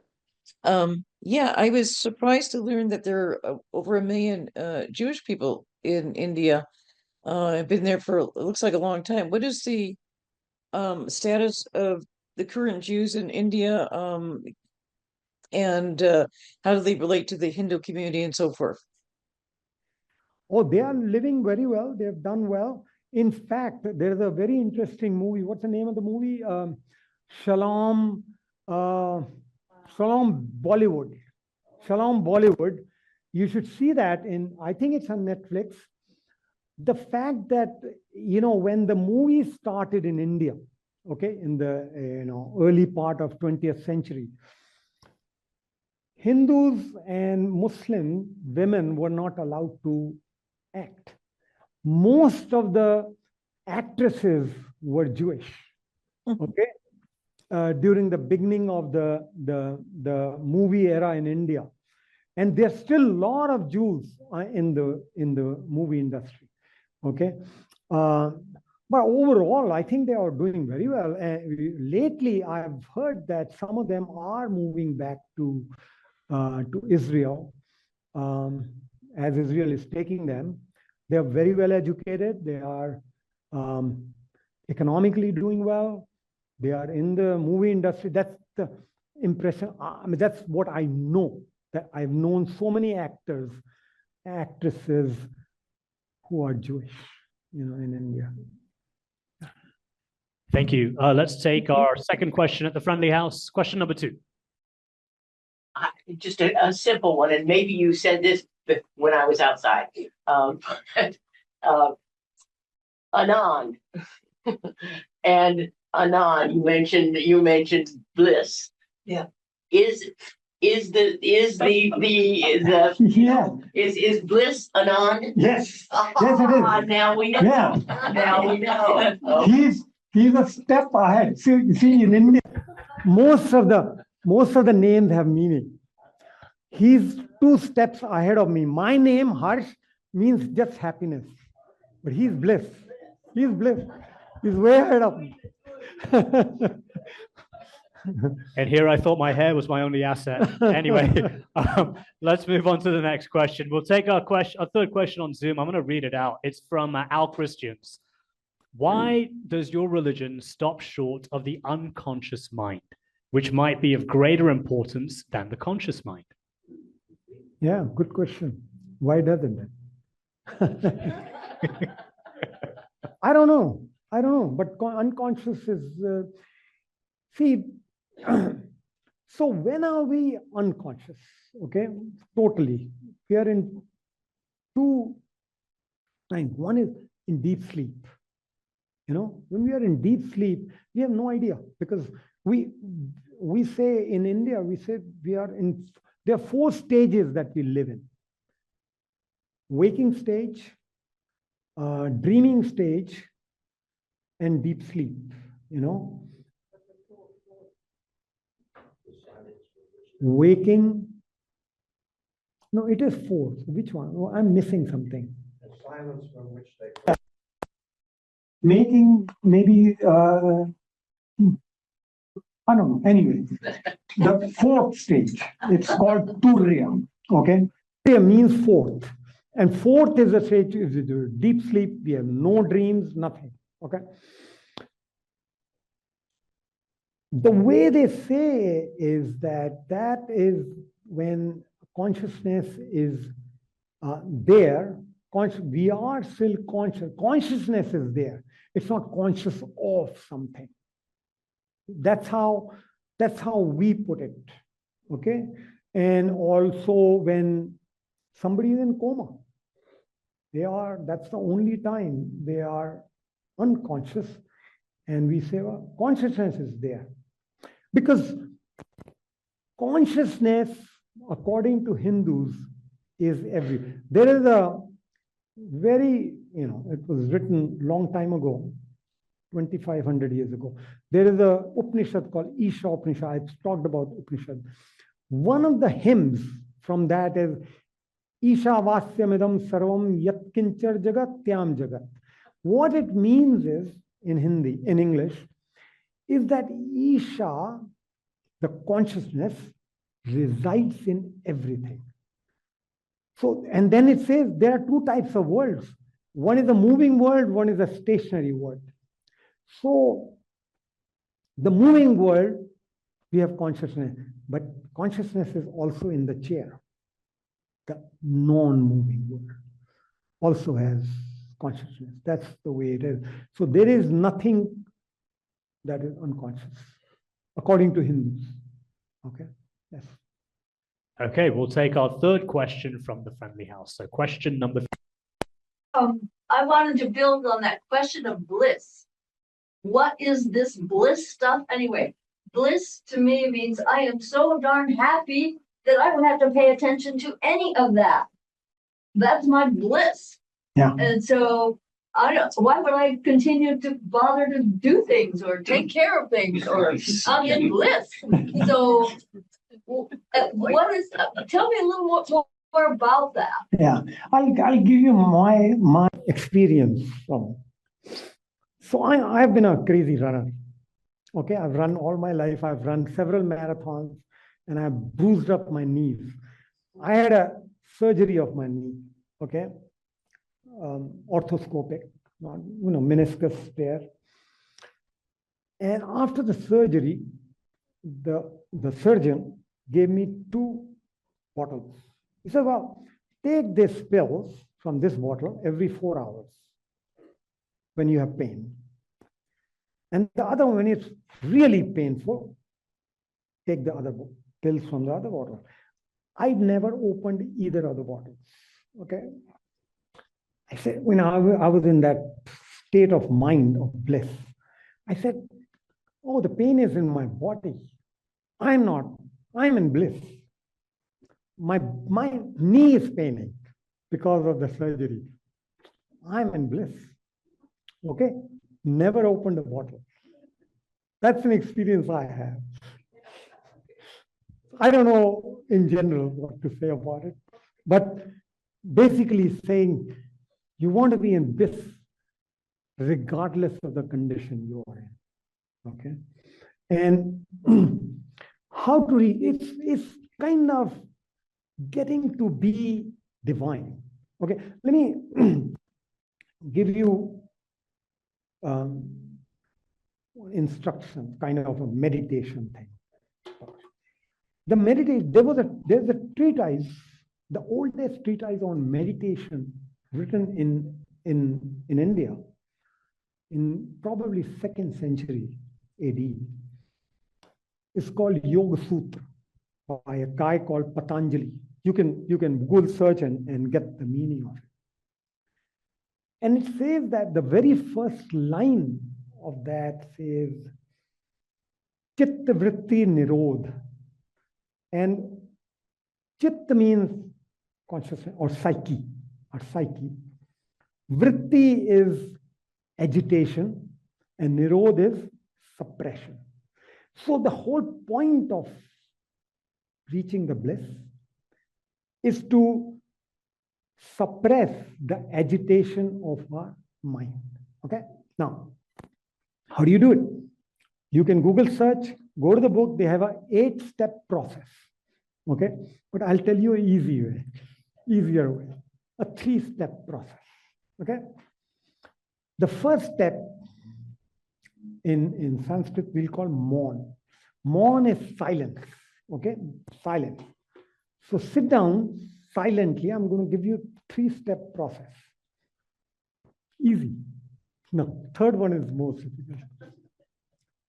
Yeah, I was surprised to learn that there are over 1 million Jewish people in India. I've been there for, it looks like, a long time. What is the status of the current Jews in India, and how do they relate to the Hindu community and so forth? Oh, they are living very well. They've done well. In fact, there's a very interesting movie. What's the name of the movie? Shalom Bollywood. Shalom Bollywood. You should see that I think it's on Netflix. The fact that, when the movie started in India, okay, in the early part of 20th century, Hindus and Muslim women were not allowed to act. most of the actresses were Jewish. Okay, during the beginning of the movie era in India, and there's still a lot of Jews in the movie industry. Okay, but overall, I think they are doing very well. Lately, I've heard that some of them are moving back to Israel, as Israel is taking them. They are very well educated. They are economically doing well. They are in the movie industry. That's the impression. I mean, that's what I know. That I've known so many actors, actresses who are Jewish, in India. Thank you. Let's take our second question at the friendly house. Question number 2. Just a simple one, and maybe you said this when I was outside. Anand and Anand, you mentioned bliss. Yeah. Is bliss Anand? Yes. Yes, it is. Now we know. Yeah. Now we know. He's a step ahead. See, in India, most of the names have meaning. He's 2 steps ahead of me. My name, Harsh, means just happiness. But he's bliss. He's bliss. He's way ahead of me. And here I thought my hair was my only asset. Anyway, let's move on to the next question. We'll take our third question on Zoom. I'm going to read it out. It's from Al Christians. Why does your religion stop short of the unconscious mind, which might be of greater importance than the conscious mind? Yeah, good question. Why doesn't it? I don't know. But unconscious is, see, so when are we unconscious? Okay, totally. We are in 2 times. One is in deep sleep. When we are in deep sleep, we have no idea, because we say in India, there are 4 stages that we live in. Waking stage, dreaming stage, and deep sleep, Waking, no, it is 4. So which one? Oh, I'm missing something. The silence from which they Making, maybe, I don't know. Anyway, the 4th stage, it's called Turiya. Okay, Turiya means 4th, and 4th is the stage is deep sleep. We have no dreams, nothing. Okay. The way they say is that is when consciousness is there. We are still conscious. Consciousness is there. It's not conscious of something. That's how we put it. Okay. And also when somebody is in coma, that's the only time they are unconscious. And we say, well, consciousness is there. Because consciousness, according to Hindus, is everywhere. There is a very, it was written long time ago, 2,500 years ago. There is a Upanishad called Isha Upanishad. I've talked about Upanishad. One of the hymns from that is Isha Vasyamidam Sarvam Yatkinchar Jagat Tyam Jagat. What it means is, in English, is that Isha, the consciousness, resides in everything. So, and then it says there are 2 types of worlds. One is a moving world, one is a stationary world. So, the moving world, we have consciousness, but consciousness is also in the chair. The non-moving world also has consciousness. That's the way it is. So there is nothing that is unconscious, according to Hindus. Okay? Yes. Okay, we'll take our third question from the friendly house. So question number 3. I wanted to build on that question of bliss. What is this bliss stuff anyway? Bliss to me means I am so darn happy that I don't have to pay attention to any of that. That's my bliss. Yeah. And so I don't, why would I continue to bother to do things or take care of things or I'm in bliss? So what is, tell me a little more about that. Yeah, I'll give you my experience from. So I've been a crazy runner. Okay, I've run all my life. I've run several marathons, and I've bruised up my knees. I had a surgery of my knee. Okay, orthoscopic, meniscus tear. And after the surgery, the surgeon gave me 2 bottles. He said, well, take this pills from this bottle every 4 hours when you have pain. And the other one, when it's really painful, take the other pills from the other bottle. I never opened either of the bottles. Okay. I said, when I was in that state of mind of bliss, I said, oh, the pain is in my body. I'm not, I'm in bliss. My knee is paining because of the surgery. I'm in bliss. Okay? Never opened a bottle. That's an experience I have. I don't know in general what to say about it, but basically saying you want to be in bliss regardless of the condition you are in. Okay? And how to it's kind of getting to be divine. Okay, let me give you instruction, kind of a meditation thing. There's a treatise, the oldest treatise on meditation written in India in probably 2nd century AD. It's called Yoga Sutra by a guy called Patanjali. You can Google search and get the meaning of it. And it says that the very first line of that says Chitta Vritti Nirodh. And Chitta means consciousness or psyche. Vritti is agitation and Nirodh is suppression. So the whole point of reaching the bliss is to suppress the agitation of our mind. Okay? Now, how do you do it? You can Google search, go to the book, they have an 8-step process. Okay? But I'll tell you an easier way, a 3-step process. Okay? The first step in Sanskrit we'll call maun. Maun is silence. Okay? Silence. So sit down silently. I'm going to give you a 3-step process. Easy. No, third one is most difficult.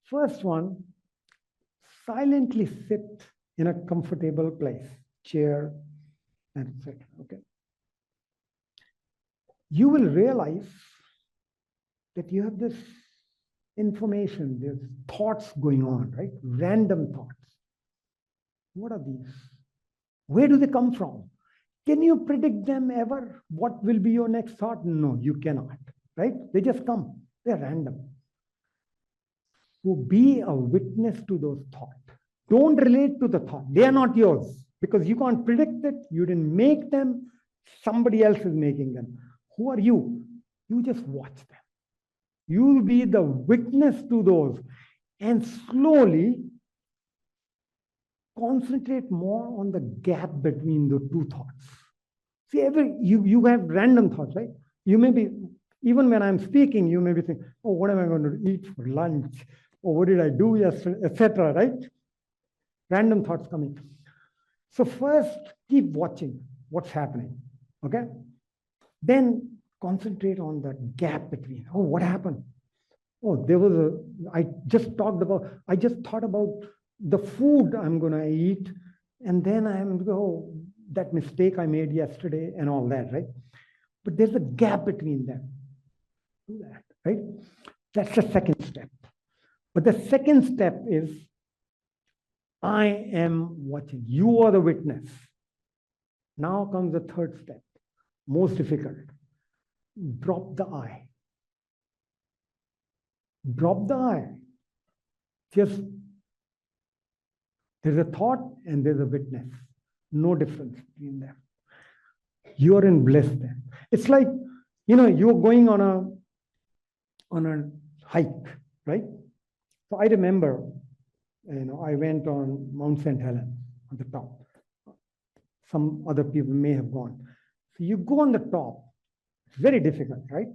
First one, silently sit in a comfortable place, chair, and etc. Okay. You will realize that you have this information, there's thoughts going on, right? Random thoughts. What are these? Where do they come from? Can you predict them ever? What will be your next thought? No, you cannot, right? They just come. They're random. So be a witness to those thoughts. Don't relate to the thought. They are not yours because you can't predict it. You didn't make them. Somebody else is making them. Who are you? You just watch them. You'll be the witness to those and slowly concentrate more on the gap between the 2 thoughts. See, you have random thoughts, right? You may be, even when I'm speaking, you may be thinking, oh, what am I going to eat for lunch? Or what did I do yesterday, etc., right? Random thoughts coming. So first, keep watching what's happening, okay? Then concentrate on the gap between, oh, what happened? Oh, I just thought about the food I'm going to eat, and then oh, that mistake I made yesterday and all that, right? But there's a gap between them. Do that, right? That's the second step. But the second step is, I am watching. You are the witness. Now comes the third step, most difficult. drop the I. Drop the I. Just, there's a thought and there's a witness. No difference between them. You're in bliss then. It's like, you're going on a hike, right? So I remember, I went on Mount St. Helens on the top. Some other people may have gone. So you go on the top. It's very difficult, right?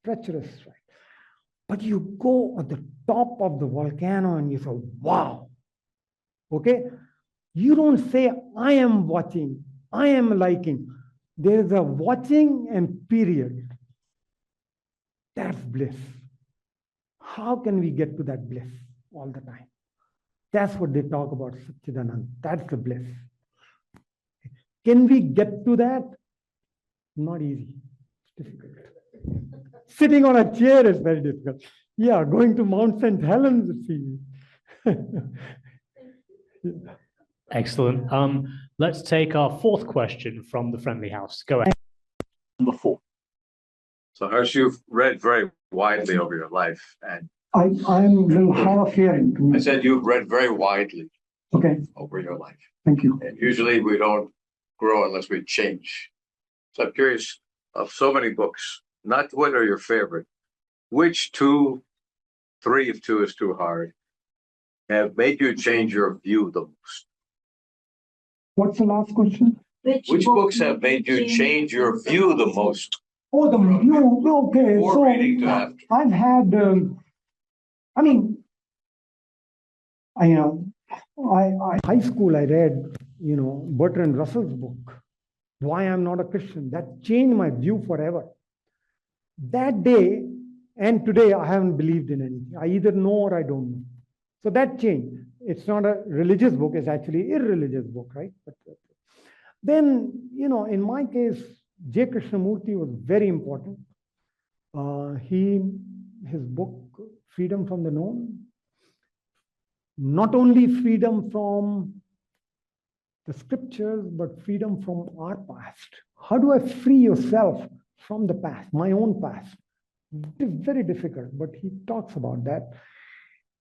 Treacherous, right? But you go at the top of the volcano and you say, wow. Okay? You don't say, I am watching, I am liking. There's a watching and period. That's bliss. How can we get to that bliss all the time? That's what they talk about, Satchidanand. That's the bliss. Can we get to that? Not easy. It's difficult. Sitting on a chair is very difficult. Yeah, going to Mount St. Helens is easy. Excellent. Let's take our fourth question from the friendly house. Go ahead. Number 4. So Harsh, you've read very widely over your life, and I'm a little hard of hearing. I said you've read very widely over your life. Thank you. And usually we don't grow unless we change. So I'm curious, of so many books, not what are your favorite, which 2, 3 if 2 is too hard, have made you change your view the most? What's the last question? Which books have made you change your view the most? Oh, the view. Okay. Before reading to after. I've had, high school, I read, Bertrand Russell's book, Why I'm Not a Christian. That changed my view forever. That day and today, I haven't believed in anything. I either know or I don't know. So that changed. It's not a religious book. It's actually an irreligious book, right? But then, in my case, J. Krishnamurti was very important. His book, Freedom from the Known, not only freedom from the scriptures, but freedom from our past. How do I free yourself from the past, my own past? It's very difficult, but he talks about that.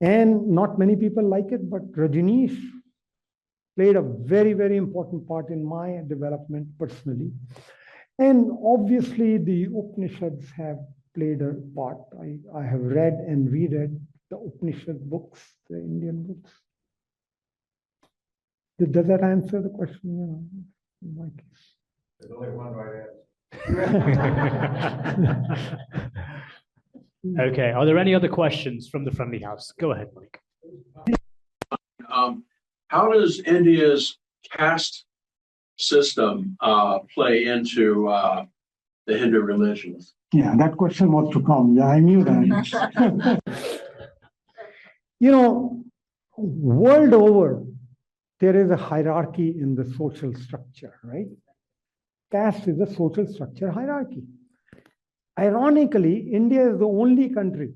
And not many people like it, but Rajneesh played a very, very important part in my development personally. And obviously, the Upanishads have played a part. I have read and reread the Upanishad books, the Indian books. Does that answer the question? In my case. There's only one right answer. Okay. Are there any other questions from the friendly house? Go ahead, Mike. How does India's caste system play into the Hindu religions? Yeah, that question was to come. Yeah, I knew that. World over, there is a hierarchy in the social structure, right? Caste is a social structure hierarchy. Ironically, India is the only country.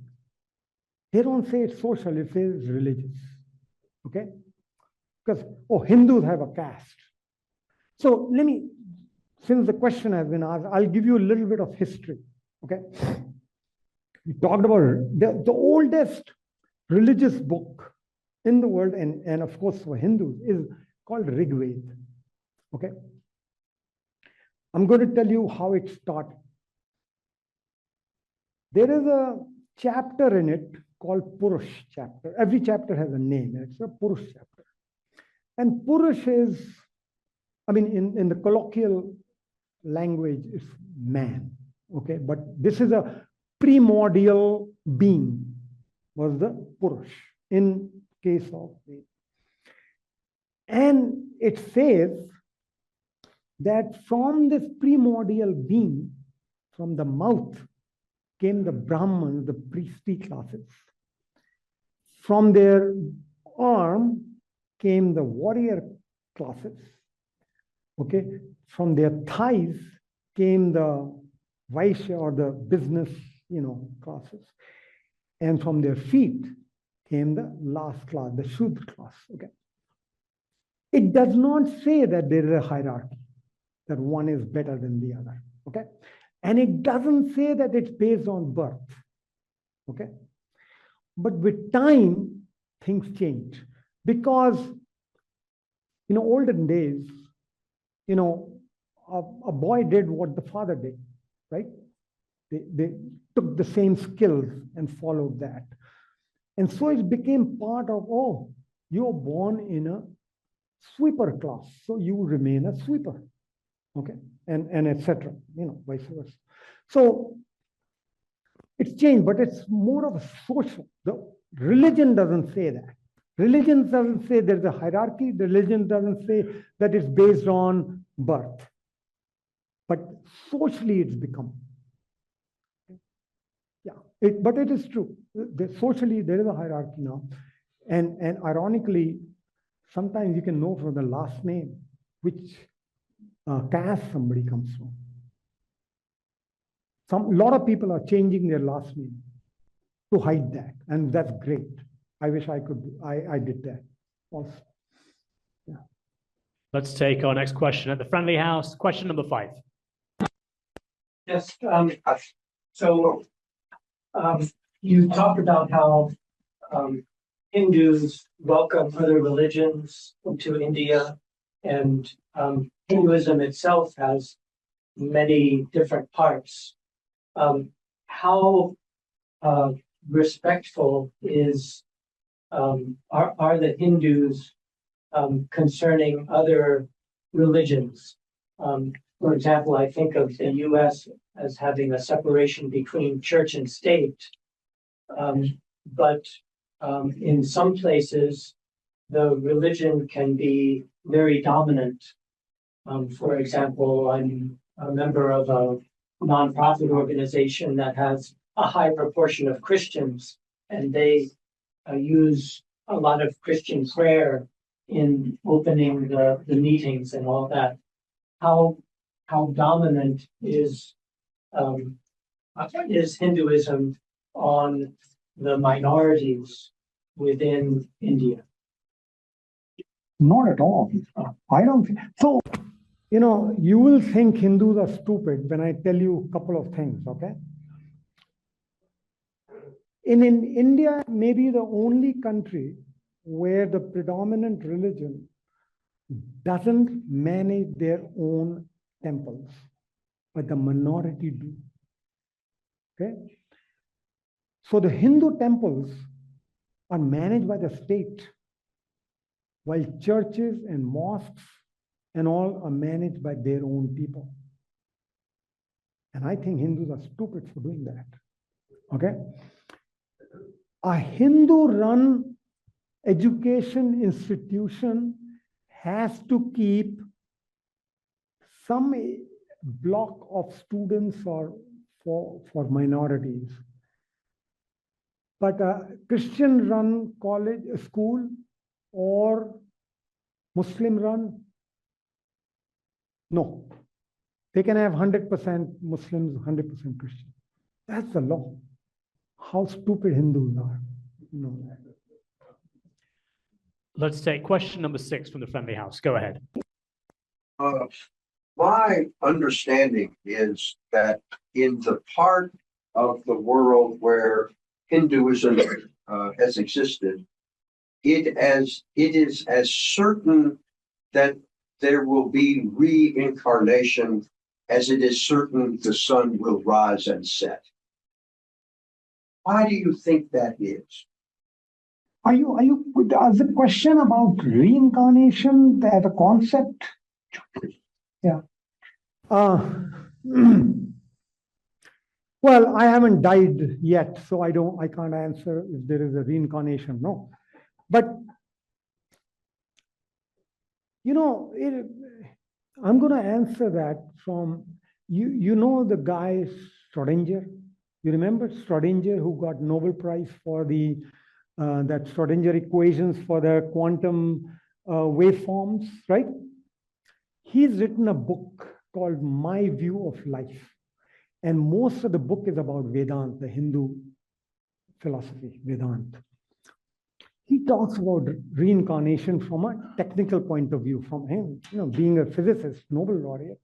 They don't say it's social, it says religious. Okay? Because, Hindus have a caste. So since the question has been asked, I'll give you a little bit of history. Okay? We talked about the oldest religious book in the world, and of course for Hindus, is called Rig Veda. Okay? I'm going to tell you how it started. There is a chapter in it called Purush chapter. Every chapter has a name. It's a Purush chapter. And Purush is, in the colloquial language, it's man. Okay, but this is a primordial being, was the Purush in case of Veda. And it says that from this primordial being, from the mouth, came the Brahmans, the priestly classes. From their arm came the warrior classes. Okay, from their thighs came the Vaishya or the business, classes. And from their feet came the last class, the Shudra class. Okay. It does not say that there is a hierarchy, that one is better than the other. Okay. And it doesn't say that it's based on birth. Okay? But with time, things change. Because, olden days, a boy did what the father did, right? They took the same skills and followed that. And so it became part of, oh, you're born in a sweeper class, so you remain a sweeper, okay? And etc., vice versa. So it's changed, but it's more of a social. The religion doesn't say that. Religion doesn't say there's a hierarchy. The religion doesn't say that it's based on birth. But socially, it's become. Yeah, but it is true. Socially, there is a hierarchy now. And ironically, sometimes you can know from the last name which caste somebody comes from. A lot of people are changing their last name to hide that. And that's great. I wish I could, I did that also. Yeah. Let's take our next question at the Friendly House. Question number 5. Yes. You talked about how Hindus welcome other religions into India, and Hinduism itself has many different parts. How respectful are the Hindus concerning other religions? For example, I think of the U.S. as having a separation between church and state, but in some places, the religion can be very dominant. For example, I'm a member of a nonprofit organization that has a high proportion of Christians, and they use a lot of Christian prayer in opening the meetings and all that. How dominant is Hinduism on the minorities within India? Not at all. I don't think so. You will think Hindus are stupid when I tell you a couple of things, okay? In India, maybe the only country where the predominant religion doesn't manage their own temples, but the minority do. Okay? So the Hindu temples are managed by the state, while churches and mosques and all are managed by their own people. And I think Hindus are stupid for doing that. Okay? A Hindu-run education institution has to keep some block of students or for minorities. But a Christian-run college, school, or Muslim-run, no. They can have 100% Muslims, 100% Christian. That's the law. How stupid Hindus are. No. Let's take question number 6 from the Friendly House. Go ahead. My understanding is that in the part of the world where Hinduism has existed, it is as certain that there will be reincarnation as it is certain the sun will rise and set. Why do you think that is? Are you the question about reincarnation as a concept? Yeah. Well, I haven't died yet, so I can't answer if there is a reincarnation. No, but I'm going to answer that from the guy Schrodinger. You remember Schrodinger, who got Nobel Prize for that Schrodinger equations for the quantum waveforms, right? He's written a book called My View of Life. And most of the book is about Vedanta, the Hindu philosophy, Vedanta. He talks about reincarnation from a technical point of view, from him, being a physicist, Nobel laureate.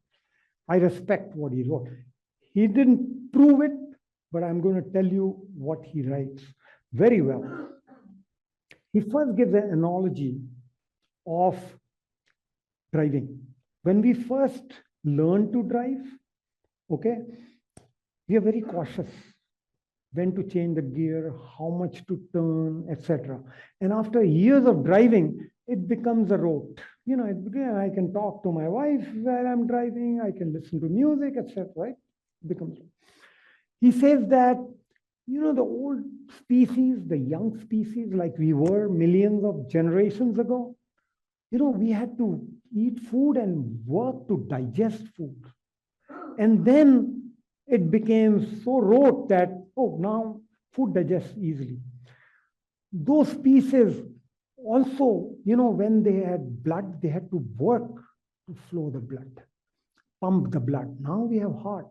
I respect what he wrote. He didn't prove it, but I'm going to tell you what he writes very well. He first gives an analogy of driving. When we first learn to drive, okay, we are very cautious when to change the gear, how much to turn, etc. And after years of driving, it becomes a rote. You know, I can talk to my wife while I'm driving, I can listen to music, etc. Right? It becomes. He says that, you know, the old species, the young species, like we were millions of generations ago, you know, we had to eat food and work to digest food. And then it became so rote that, oh, now food digests easily. Those species also, you know, when they had blood, they had to work to flow the blood, pump the blood. Now we have heart.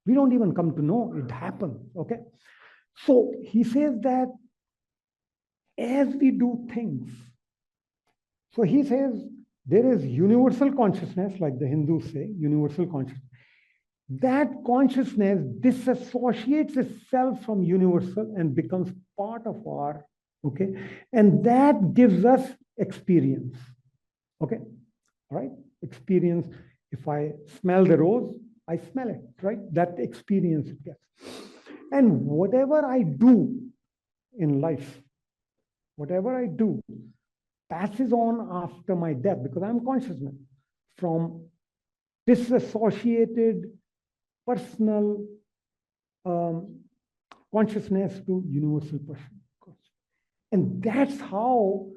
We don't even come to know it happened, okay? So he says that as we do things, so he says there is universal consciousness, like the Hindus say, universal consciousness. That consciousness disassociates itself from universal and becomes part of our, okay? And that gives us experience, okay? All right? Experience. If I smell the rose, I smell it, right? That experience it gets. And whatever I do in life, whatever I do passes on after my death, because I'm consciousness, from disassociated personal consciousness to universal person. And that's how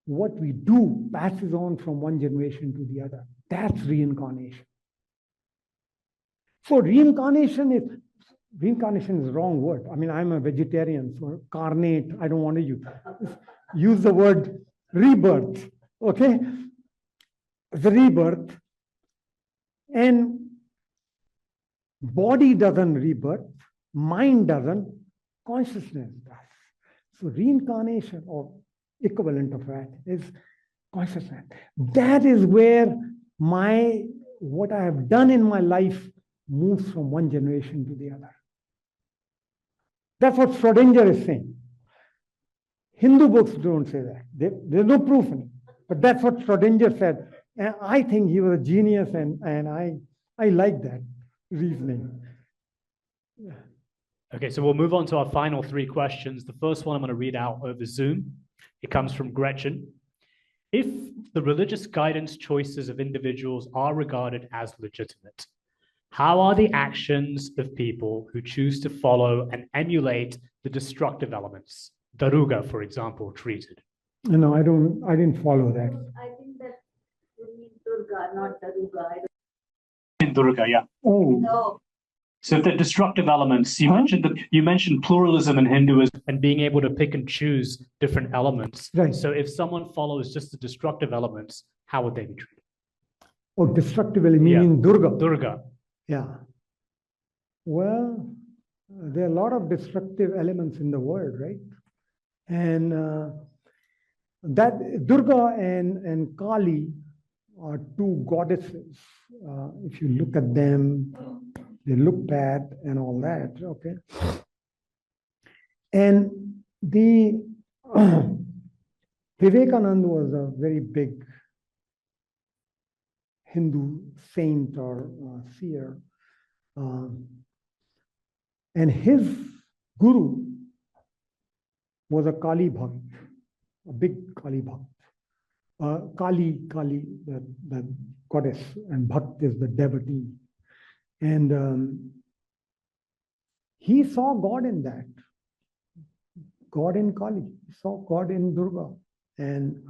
what we do passes on from one generation to the other. That's reincarnation. So reincarnation is the wrong word. I mean, I'm a vegetarian, so carnate, I don't want to use the word rebirth, okay? The rebirth. And body doesn't rebirth, mind doesn't, consciousness does. So reincarnation, or equivalent of that, is consciousness. That is where what I have done in my life moves from one generation to the other. That's what Schrodinger is saying. Hindu books don't say that. There's no proof in it. But that's what Schrodinger said. And I think he was a genius, and I like that reasoning. Yeah. Okay, so we'll move on to our final three questions. The first one I'm going to read out over Zoom. It comes from Gretchen. If the religious guidance choices of individuals are regarded as legitimate, how are the actions of people who choose to follow and emulate the destructive elements, Daruga, for example, treated? No, I didn't follow that. I think that you mean Durga, not Daruga. In Durga, yeah. Oh, No. So the destructive elements, you mentioned pluralism in Hinduism and being able to pick and choose different elements. Right. So if someone follows just the destructive elements, how would they be treated? oh, destructively, meaning Durga. Durga. Yeah. Well, there are a lot of destructive elements in the world, right? And that Durga and Kali are two goddesses. If you look at them, they look bad and all that, okay? And the Vivekananda was a very big Hindu saint or seer. And his guru was a Kali Bhakt, a big Kali Bhakt. Kali, the goddess, and Bhakt is the devotee. And he saw God in that. God in Kali. He saw God in Durga. And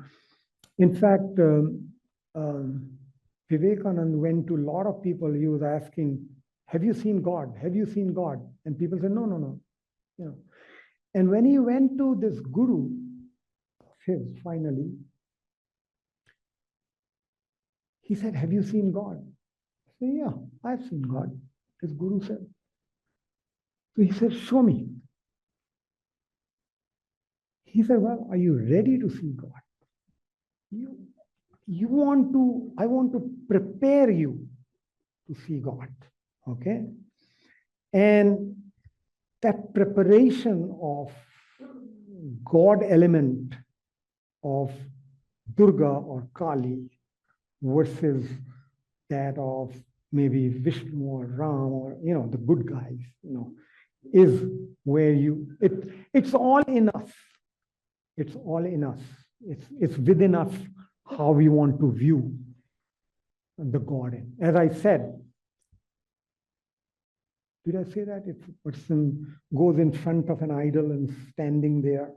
in fact, Vivekananda went to a lot of people. He was asking, have you seen God? Have you seen God? And people said, no, no, no. You know. And when he went to this guru, finally, he said, have you seen God? I said, yeah, I've seen God. His guru said. So he said, show me. He said, well, are you ready to see God? I want to prepare you to see God. Okay? And that preparation of God element of Durga or Kali versus that of maybe Vishnu or Ram or, the good guys, is where it's all in us. It's all in us. It's within us how we want to view the God. As I said, did I say that? If a person goes in front of an idol and standing there,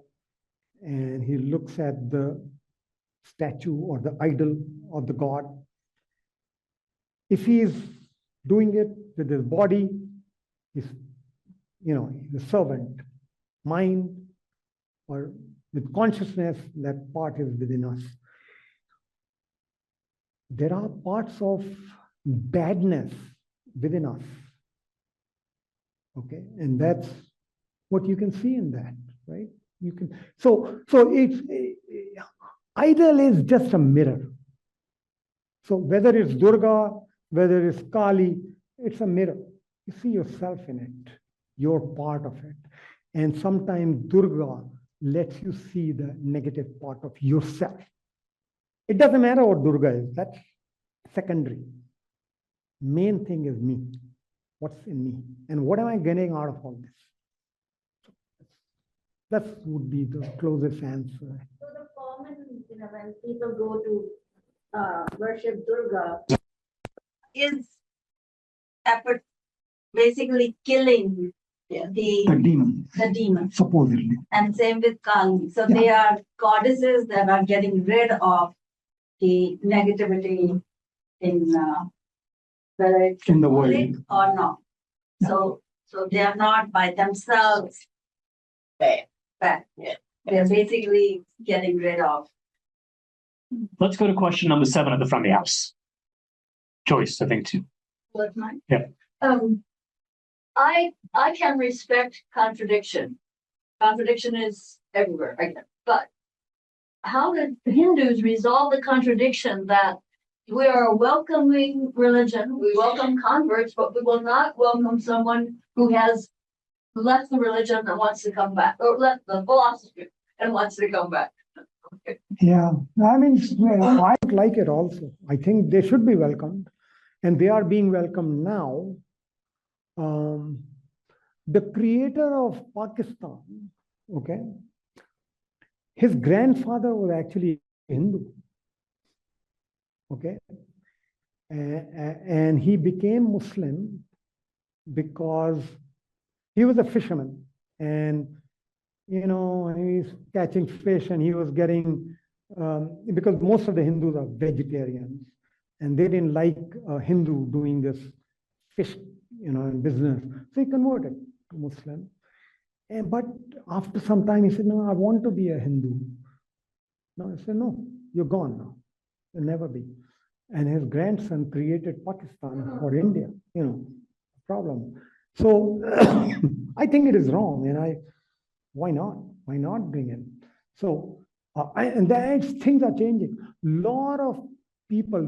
and he looks at the statue or the idol of the God, if he is doing it with his body, he's the servant, mind, or with consciousness, that part is within us. There are parts of badness within us. Okay, and that's what you can see in that, right? You can so it's idol is just a mirror. So whether it's Durga, whether it's Kali, it's a mirror. You see yourself in it. You're part of it. And sometimes Durga lets you see the negative part of yourself. It doesn't matter what Durga is. That's secondary. Main thing is me. What's in me? And what am I getting out of all this? That would be the closest answer. So the common, when people go to worship Durga, is effort basically killing the demon, supposedly. And same with Kali. So they are goddesses that are getting rid of the negativity in whether it's in the world or not. So they are not by themselves bad. Yeah. They're basically getting rid of. Let's go to question number 7 at the front of the house. Joyce, I think too. What's mine? Yeah. I can respect contradiction. Contradiction is everywhere, I guess. But how did Hindus resolve the contradiction that we are a welcoming religion, we welcome converts, but we will not welcome someone who has left the religion and wants to come back, or left the philosophy and wants to come back? Yeah, I mean, I like it also. I think they should be welcomed, and they are being welcomed now. The creator of Pakistan, okay, his grandfather was actually Hindu, okay, and he became Muslim because he was a fisherman, and he's catching fish, and he was getting because most of the Hindus are vegetarians, and they didn't like a Hindu doing this fish, in business, so he converted to Muslim. But after some time, he said, "No, I want to be a Hindu." No, I said, "No, you're gone now. You'll never be." And his grandson created Pakistan for India. Problem. So I think it is wrong, and why not? Why not bring it? So and things are changing. Lot of people.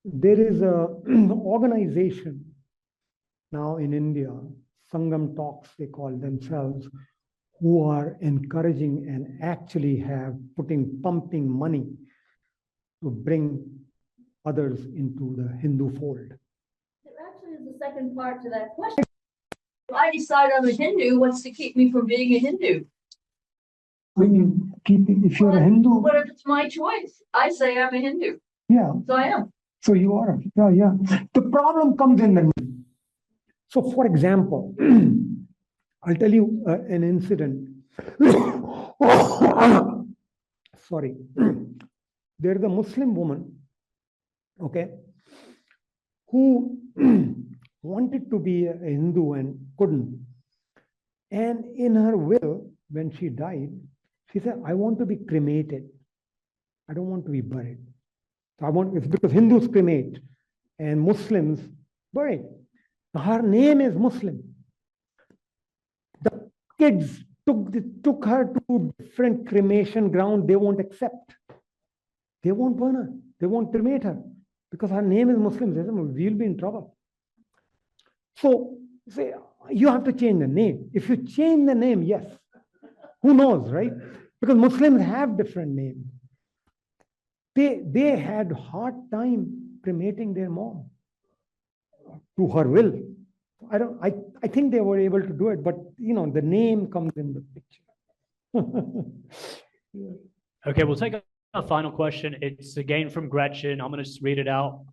There is a organization now in India, Sangam Talks, they call themselves, who are encouraging and actually have pumping money to bring others into the Hindu fold. There actually is a second part to that question. If I decide I'm a Hindu, what's to keep me from being a Hindu? If you're a Hindu. But if it's my choice, I say I'm a Hindu. Yeah. So I am. So you are. Yeah. The problem comes in the middle. So, for example, I'll tell you an incident. Sorry. There is a Muslim woman, okay, who wanted to be a Hindu and couldn't. And in her will, when she died, she said, "I want to be cremated. I don't want to be buried. It's because Hindus cremate and Muslims bury. Her name is Muslim. The kids took her to different cremation ground. They won't accept. They won't burn her. They won't cremate her because her name is Muslim. They say, we'll be in trouble. So say you have to change the name. If you change the name, yes. Who knows, right? Because Muslims have different names. They had hard time cremating their mom to her will. I think they were able to do it, but the name comes in the picture. Okay, we'll take a final question. It's again from Gretchen. I'm going to just read it out.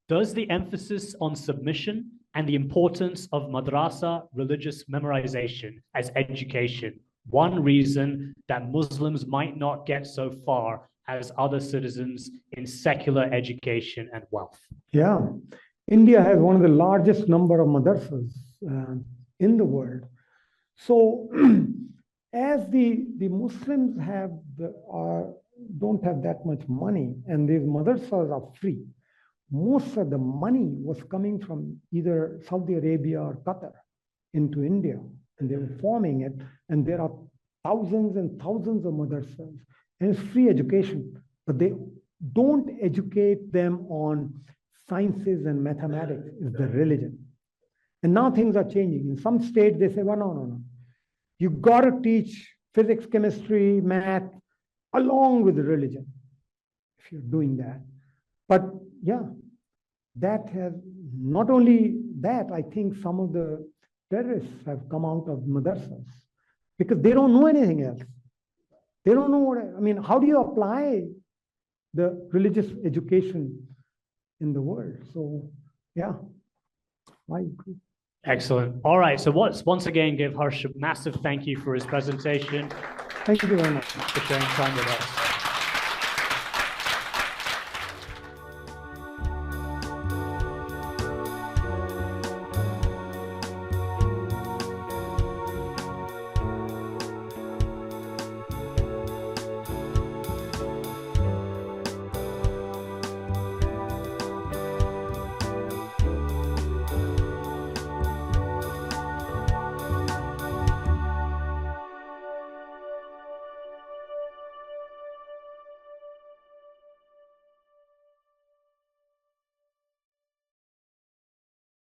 Does the emphasis on submission and the importance of madrasa, religious memorization as education, one reason that Muslims might not get so far as other citizens in secular education and wealth? Yeah, India has one of the largest number of madrasas in the world. So as the Muslims don't have that much money, and these madrasas are free, most of the money was coming from either Saudi Arabia or Qatar into India, and they were forming it, and there are thousands and thousands of madrasas, and it's free education, but they don't educate them on sciences and mathematics. It's the religion. And now things are changing. In some states, they say, well, no. You got to teach physics, chemistry, math, along with religion, if you're doing that. But yeah, that has, not only that, I think some of the terrorists have come out of madrasas because they don't know anything else. They don't know how do you apply the religious education in the world? So yeah, I agree. Excellent. All right. So once again, give Harsh a massive thank you for his presentation. Thank you very much for sharing time with us.